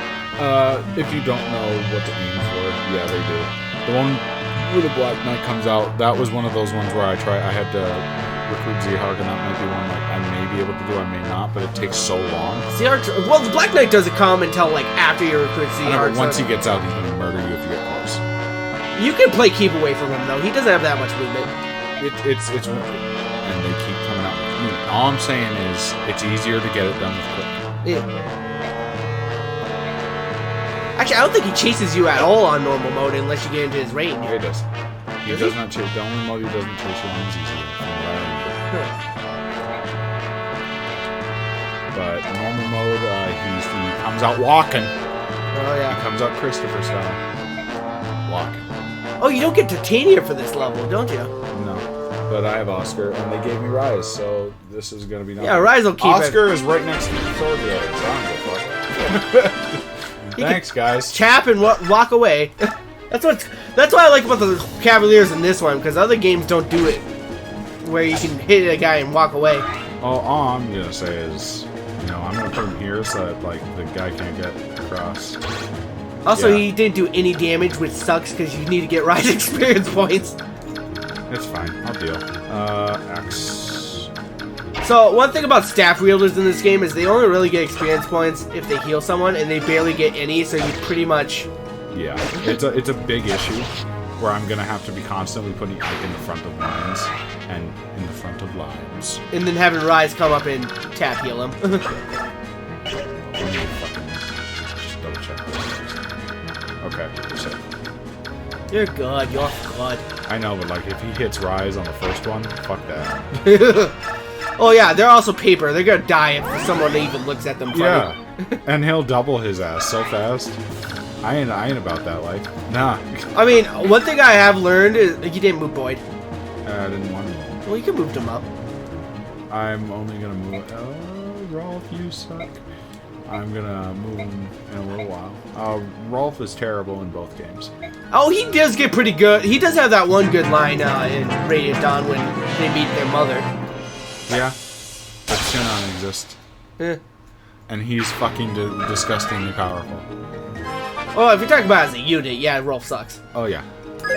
If you don't know what to aim for, yeah, they do. The one where the Black Knight comes out, that was one of those ones where I had to recruit Zeharg, and that might be one like I may be able to do, I may not, but it takes so long. Well, the Black Knight doesn't come until like after you recruit Zeharg. Once he gets out, he's gonna murder you if you get close. You can play keep away from him though. He doesn't have that much movement. It's and they keep coming out with movement. All I'm saying is it's easier to get it done with quick. Yeah. Actually, I don't think he chases you at all on normal mode unless you get into his range. Yeah, he does. He does not chase. The only mode he doesn't chase you on is easy. But normal mode, he comes out walking. Oh yeah. He comes out Christopher style. Walking. Oh, you don't get Titania for this level, don't you? No. But I have Oscar, and they gave me Rise, so this is gonna be nothing. Yeah, Rise will keep Oscar is right next to the sword there, so I don't give a fuck. Thanks, guys. Chap and walk away. That's why I like about the Cavaliers in this one, because other games don't do it, where you can hit a guy and walk away. All I'm gonna say is, I'm gonna put him here so that like the guy can't get across. Also, he didn't do any damage, which sucks because you need to get Rise experience points. It's fine. I'll deal. X. So, one thing about staff wielders in this game is they only really get experience points if they heal someone, and they barely get any, so you pretty much... Yeah, it's a big issue where I'm gonna have to be constantly putting Ike in the front of lines, and in the front of lines. And then having Rise come up and tap heal him. Let me fucking just double check this. Okay, you're safe. You're good, you're good. I know, but like if he hits Rise on the first one, fuck that. Oh yeah, they're also paper. They're gonna die if someone even looks at them funny. Yeah, and he'll double his ass so fast. I ain't about that life. Nah. I mean, one thing I have learned is you didn't move Boyd. I didn't want to. Well, you can move them up. I'm only gonna move. Oh, Rolf, you suck. I'm gonna move him in a little while. Rolf is terrible in both games. Oh, he does get pretty good. He does have that one good line in Radiant Dawn when they meet their mother. Yeah, but Shinon exists. Eh. And he's fucking disgustingly powerful. Oh, if you're talking about as a unit, yeah, Rolf sucks. Oh yeah.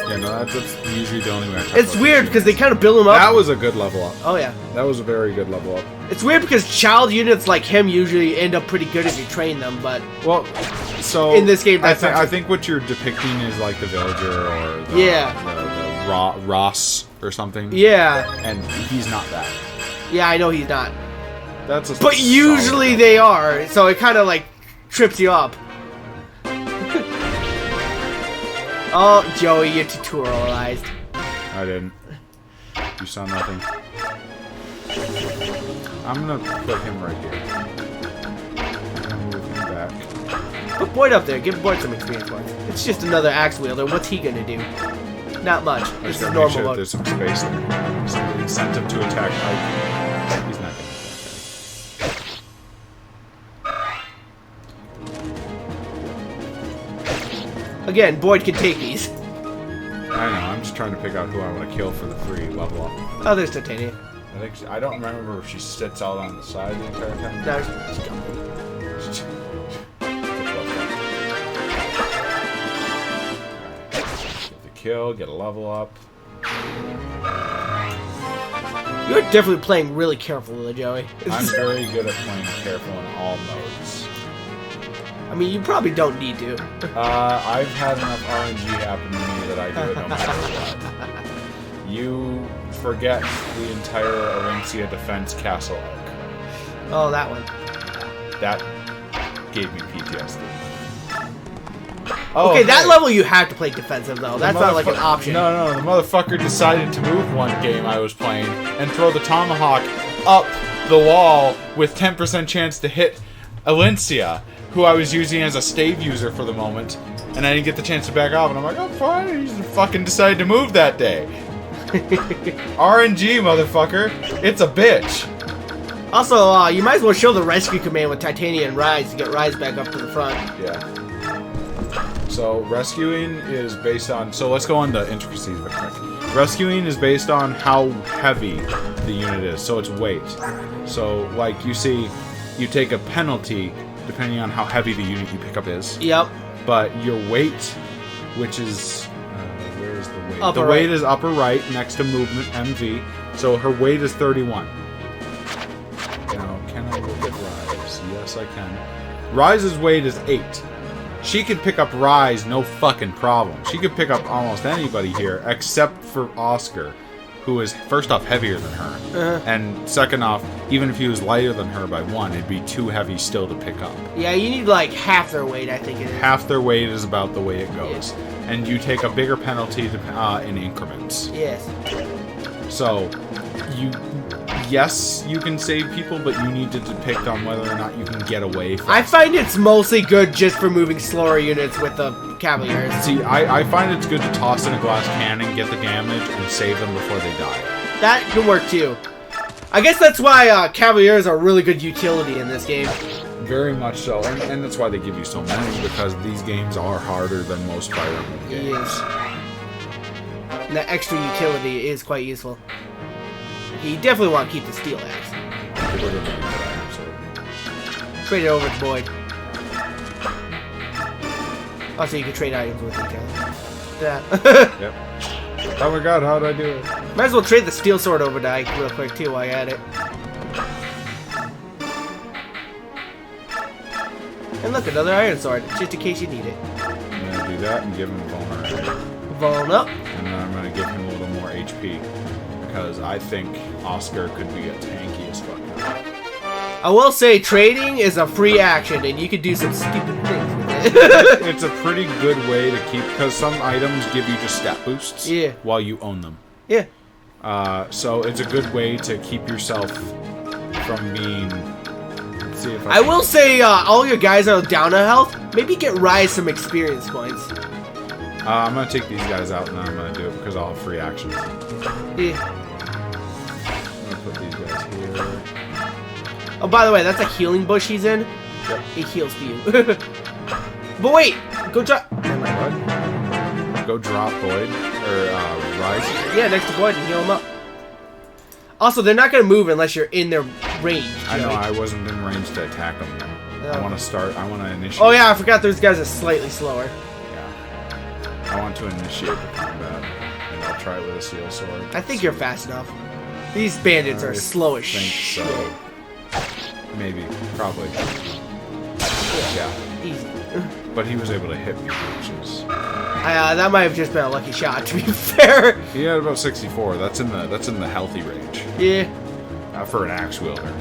Yeah, no, that's usually the only way I talk It's about weird because they kind of build him up. That was a good level up. Oh yeah. That was a very good level up. It's weird because child units like him usually end up pretty good if you train them, but Well, so in this game, that's I think what you're depicting is like the villager or the, the Ross or something. Yeah. And he's not that. Yeah, I know he's not. That's a But usually they are, so it kind of like trips you up. Oh, Joey, you're tutorialized. I didn't. You saw nothing. I'm gonna put him right here. Move him back. Put Boyd up there. Give Boyd some experience points. It's just another axe wielder. What's he gonna do? Not much. I This just is gotta make normal sure that mode. there's some space there. Some incentive to attack. He's not gonna attack. Again, Boyd can take these. I know. I'm just trying to pick out who I want to kill for the free level up. Oh, there's Titania. I don't remember if she sits out on the side the entire time. No. Get the kill, get a level up. You're definitely playing really careful with it, Joey. I'm very good at playing careful in all modes. I mean, you probably don't need to. I've had enough RNG happen to me that I do it no matter what. You forget the entire Valencia defense castle arc. Oh, that one. That gave me PTSD. Oh, Okay, that hey. level you have to play defensive, though. That's not like an option. No, the motherfucker decided to move one game I was playing and throw the tomahawk up the wall with 10% chance to hit Valencia, who I was using as a stave user for the moment, and I didn't get the chance to back off, and I'm like, oh, fine, he just fucking decided to move that day. RNG, motherfucker. It's a bitch. Also, you might as well show the rescue command with Titania and Rise to get Rise back up to the front. Yeah. So, rescuing is based on... So, let's go on to intricacies real quick. Rescuing is based on how heavy the unit is, so it's weight. So, like, you see, you take a penalty depending on how heavy the unit you pick up is. Yep. But your weight, which is... where is the weight? Upper the weight right. is upper right, next to movement, MV. So, her weight is 31. Now, can I look at Rise? Yes, I can. Rise's weight is 8. She could pick up Rise, no fucking problem. She could pick up almost anybody here, except for Oscar, who is, first off, heavier than her. And second off, even if he was lighter than her by 1, it'd be too heavy still to pick up. Yeah, you need like half their weight, I think it is. Half their weight is about the way it goes. And you take a bigger penalty in increments. Yes. So, yes, you can save people, but you need to depict on whether or not you can get away from I find it's mostly good just for moving slower units with the Cavaliers. See, I find it's good to toss in a glass cannon, get the damage, and save them before they die. That can work too. I guess that's why Cavaliers are really good utility in this game. Very much so, and that's why they give you so many, because these games are harder than most Fire Emblem games. Yes. And that extra utility is quite useful. You definitely want to keep the steel axe. Trade it over to Boyd. Also, you can trade items with each other. Yeah. Yep. Oh my god, how'd I do it? Might as well trade the steel sword over to Ike real quick too while you're at it. And look, another iron sword, just in case you need it. I'm gonna do that and give him vulnerability. Vuln up. And then I'm gonna give him a little more HP. Because I think Oscar could be a tanky as fuck now. I will say, trading is a free action, and you can do some stupid things with it. It's a pretty good way to keep, because some items give you just stat boosts Yeah. while you own them. Yeah. So it's a good way to keep yourself from being... Let's see if I will say, all your guys are down on health. Maybe get Rise some experience points. I'm gonna take these guys out and then I'm gonna do it because I'll have free actions. Yeah. I'm gonna put these guys here. Oh, by the way, that's a healing bush he's in. Yep. It heals to you. But wait, go drop. What? Go drop Void or Rise. Yeah, next to Void and heal him up. Also, they're not gonna move unless you're in their range. I know, Joey. I wasn't in range to attack them. I want to start. I want to initiate. Oh yeah, I forgot those guys are slightly slower. Yeah. I want to initiate the combat, and I'll try it with a seal sword. I think you're fast enough. These bandits are slow as shit. So. Maybe, probably. Yeah. Easy. But he was able to hit me, which is. That might have just been a lucky shot, to be fair. He had about 64. That's in the healthy range. Yeah. For an axe wielder.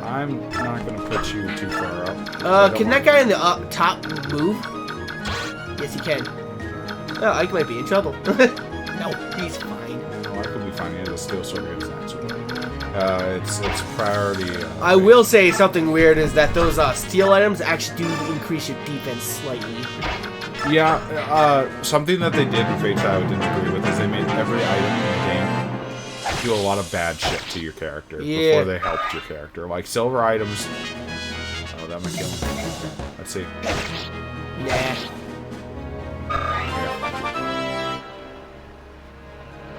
I'm not gonna put you too far up. Can that guy in the top move? Yes, he can. Oh, Ike might be in trouble. No, he's fine. No, I could be fine. He has a steel sword against an axe wielder. It's priority. I will say something weird is that those steel items actually do increase your defense slightly. Yeah, something that they did in Fates I didn't agree with is they made every item in the game do a lot of bad shit to your character before they helped your character. Like silver items. Oh, that might kill him. Let's see. Nah. Yeah.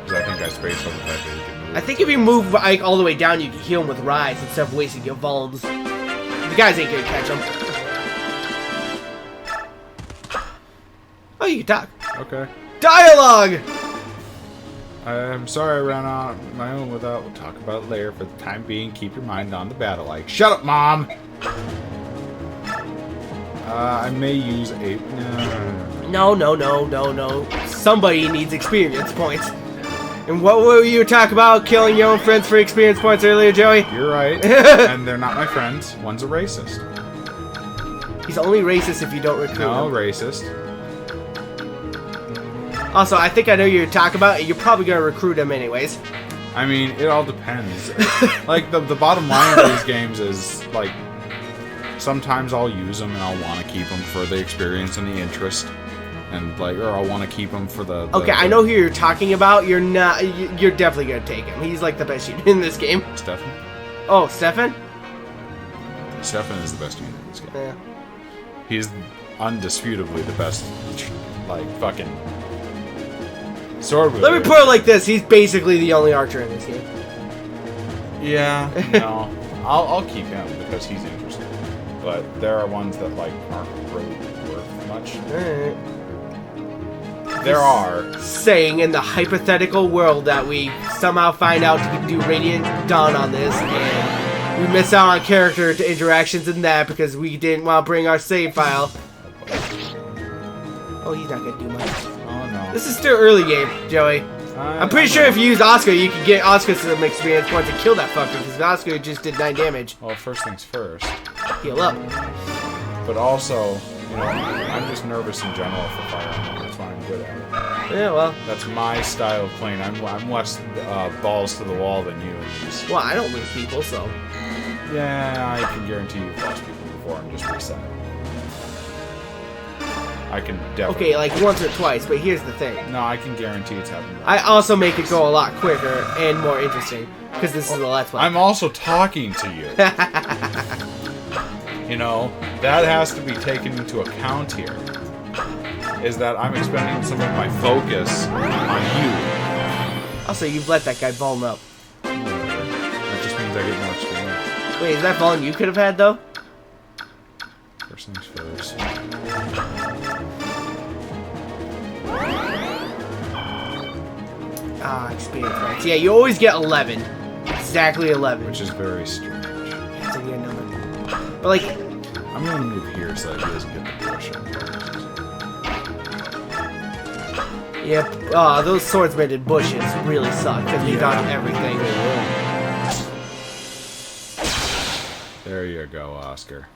Because I think I spaced on the fact that he can move. I think if you move Ike all the way down, you can heal him with Rise instead of wasting your vulns. The guys ain't gonna catch him. Oh, you can talk. Okay. Dialogue! I'm sorry I ran on my own without. We'll talk about it later. For the time being, keep your mind on the battle. Like, shut up, Mom! I may use a... No. Somebody needs experience points. And what were you talking about? Killing your own friends for experience points earlier, Joey? You're right. And they're not my friends. One's a racist. He's only racist if you don't recruit No, him. racist. Also, I think I know who you're talking about, and you're probably going to recruit him anyways. I mean, it all depends. Like, the bottom line of these games is, like, sometimes I'll use them and I'll want to keep them for the experience and the interest. And, like, or I'll want to keep them for the Okay, I know who you're talking about. You're not... You're definitely going to take him. He's, like, the best unit in this game. Stefan? Oh, Stefan? Stefan is the best unit in this game. Yeah. He's undisputably the best, like, fucking sword wielder. Let me put it like this. He's basically the only archer in this game. Yeah, no. I'll keep him because he's interesting. But there are ones that, like, aren't really worth much. Alright. There are. Saying in the hypothetical world that we somehow find out to do Radiant Dawn on this, and we miss out on character interactions in that because we didn't want to bring our save file. Oh, he's not gonna do much. Oh, no. This is still early game, Joey. I'm pretty sure if you use Oscar, you can get Oscar some experience points and kill that fucker, because Oscar just did 9 damage. Well, first things first. Heal up. But also, you know, I'm just nervous in general for Fire Emblem. That's why I'm good at it. Yeah, well. That's my style of playing. I'm less balls to the wall than you in these. Well, I don't lose people, so. Yeah, I can guarantee you've lost people before and just reset. I can definitely. Okay, like once or twice, but here's the thing. No, I can guarantee it's happening. I also make it go a lot quicker and more interesting, because this is the Let's Play. I'm also talking to you. You know, that has to be taken into account here. Is that I'm expending some of my focus on you. Also, you've let that guy vuln up. That just means I get more experience. Wait, is that vuln you could have had, though? First things first. Ah, experience points. Yeah, you always get 11. Exactly 11. Which is very strange. That's a weird number. But, like... I'm going to move here so that he doesn't get the push. Yep, those swordsmen in bushes really suck, because they dodge everything. There you go, Oscar.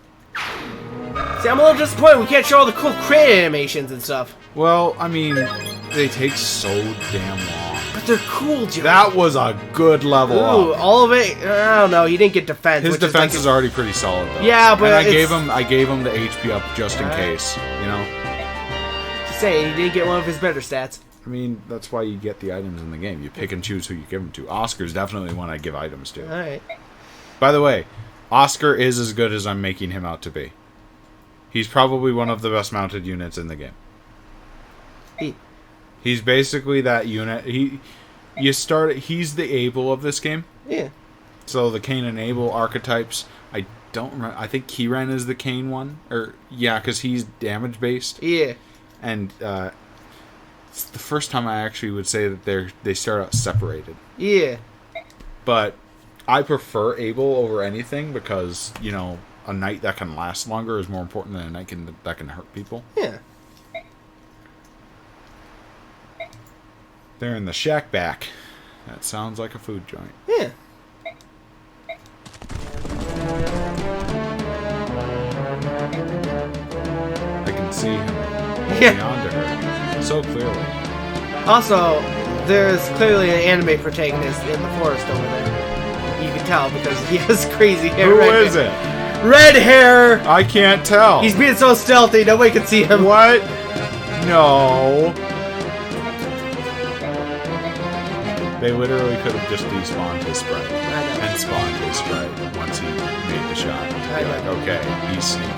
See, I'm a little disappointed we can't show all the cool crit animations and stuff. Well, I mean, They take so damn long. But they're cool, Joe. That was a good level Ooh, up. all of it. I don't know. He didn't get defense. His which defense is, is already pretty solid, though. Yeah, but and I it's- gave him the HP up just in case. You know. Just saying, he didn't get one of his better stats. I mean, that's why you get the items in the game. You pick and choose who you give them to. Oscar's definitely one I give items to. All right. By the way, Oscar is as good as I'm making him out to be. He's probably one of the best mounted units in the game. He's basically that unit. He's the Abel of this game. Yeah. So the Cain and Abel archetypes, I don't remember. I think Kieran is the Cain one. Because he's damage based. Yeah. And it's the first time I actually would say that they start out separated. Yeah. But I prefer Abel over anything because, you know, a knight that can last longer is more important than a knight that can hurt people. Yeah. They're in the shack back. That sounds like a food joint. Yeah. I can see him holding on to her so clearly. Also, there's clearly an anime protagonist in the forest over there. You can tell because he has crazy hair. Who is it? Red hair! I can't tell. He's being so stealthy, nobody can see him. What? No. They literally could have just despawned his sprite. I know. And spawned his sprite once he made the shot. I You're like, know. okay, he's sneaky.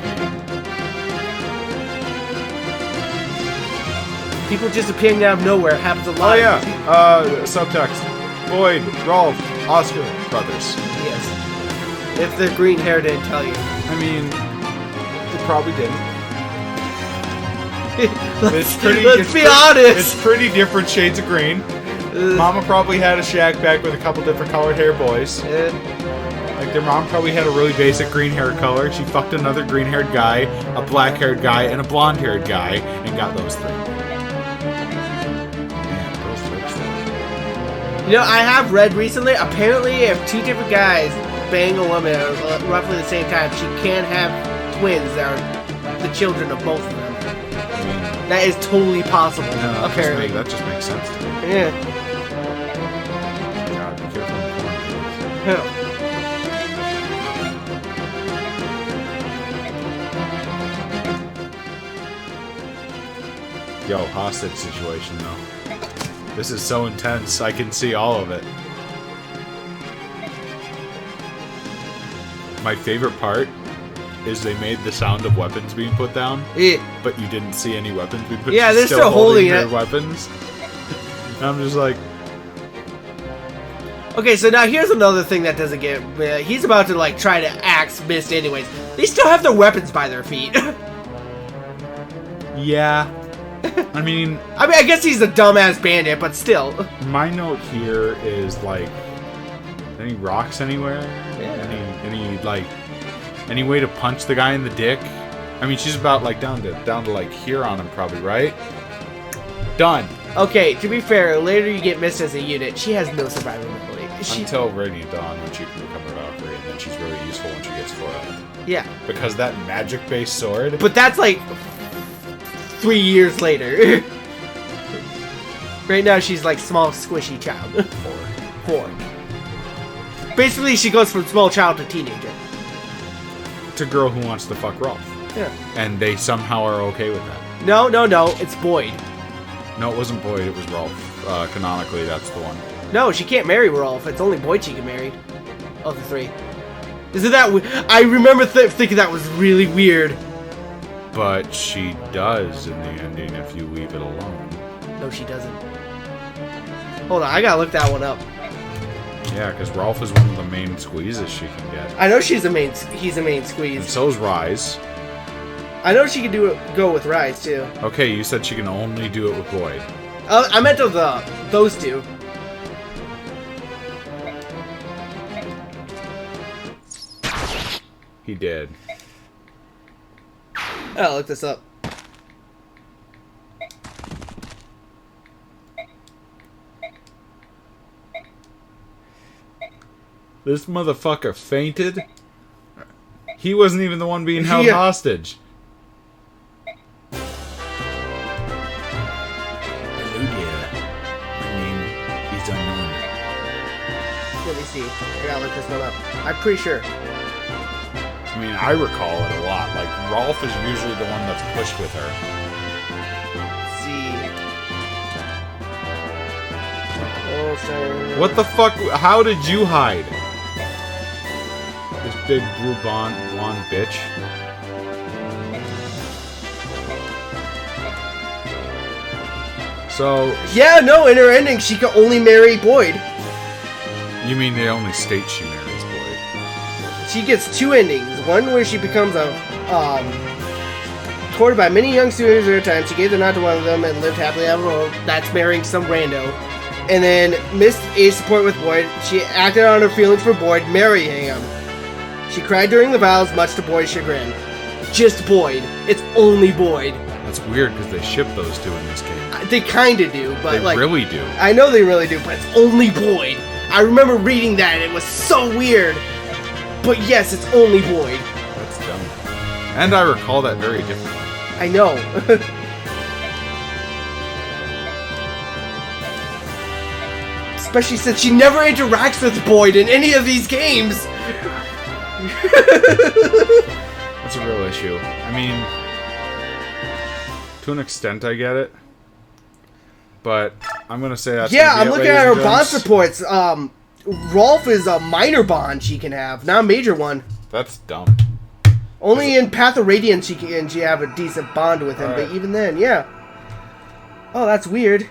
People just appearing out of nowhere happens a Oh lot. yeah, subtext. Boyd, Rolf, Oscar, brothers. Yes. If the green hair didn't tell you. I mean, it probably didn't. Let's be honest. It's pretty different shades of green. Mama probably had a shack back with a couple different colored hair boys. Like their mom probably had a really basic green hair color. She fucked another green haired guy, a black haired guy, and a blonde haired guy, and got those three. Man, those folks though. You know, I have read recently, apparently if two different guys bang a woman at roughly the same time, she can't have twins that are the children of both of them. I mean, That is totally possible, no, apparently. that just makes sense to me. Yeah. God, be careful in the corner. Yeah. Yo, hostage situation though. This is so intense, I can see all of it. My favorite part is they made the sound of weapons being put down, Yeah. but you didn't see any weapons being put down. Yeah, She's they're still holding their it. weapons. And I'm just like, Okay, so now here's another thing that doesn't get... he's about to, like, try to axe Mist anyways. They still have their weapons by their feet. yeah. I mean, I guess he's a dumbass bandit, but still. my note here is like, any rocks anywhere? Yeah. Any way to punch the guy in the dick? I mean, she's about like down to like here on him probably, right? Done. Okay, to be fair, later you get Mist as a unit. She has no survivability. Until Radiant Dawn when she can become a Valkyrie, and then she's really useful when she gets foiled. Yeah. Because that magic-based sword. But that's like 3 years later. Right now she's like small, squishy child. 4. Basically, she goes from small child to teenager. It's a girl who wants to fuck Rolf. Yeah. And they somehow are okay with that. No, it's Boyd. No, it wasn't Boyd, it was Rolf. Canonically, that's the one. No, she can't marry Rolf. It's only Boyd she can marry. Of the 3. Isn't that I remember thinking that was really weird. But she does in the ending if you leave it alone. No, she doesn't. Hold on, I gotta look that one up. Yeah, because Rolf is one of the main squeezes she can get. I know he's a main And squeeze. so's Rise. I know she can go with Rise too. Okay, you said she can only do it with Boyd. I meant of those two. He did. I'll look this up. This motherfucker fainted? He wasn't even the one being held Yeah. hostage. Let me see. I gotta look this one up. I'm pretty sure. I mean, I recall it a lot. Like, Rolf is usually the one that's pushed with her. Let's see. Oh, sorry. What the fuck? How did you hide? This big blonde bitch. So... Yeah, no, in her ending, she could only marry Boyd. You mean they only state she marries Boyd? She gets 2 endings. One where she becomes courted by many young students at her time. She gave the nod to one of them and lived happily ever after. That's marrying some rando. And then missed age support with Boyd. She acted on her feelings for Boyd, marrying him. She cried during the vows, much to Boyd's chagrin. Just Boyd. It's only Boyd. That's weird because they ship those two in this game. They kinda do, but They like... really do. I know they really do, but it's only Boyd. I remember reading that and it was so weird. But yes, it's only Boyd. That's dumb. And I recall that very differently. I know. Especially since she never interacts with Boyd in any of these games. That's a real issue. I mean, to an extent, I get it. But I'm gonna say that's yeah, I'm looking at her bond gents. supports. Rolf is a minor bond she can have, not a major one. That's dumb. Only in Path of Radiance she have a decent bond with him, Alright. but even then, yeah. Oh, that's weird.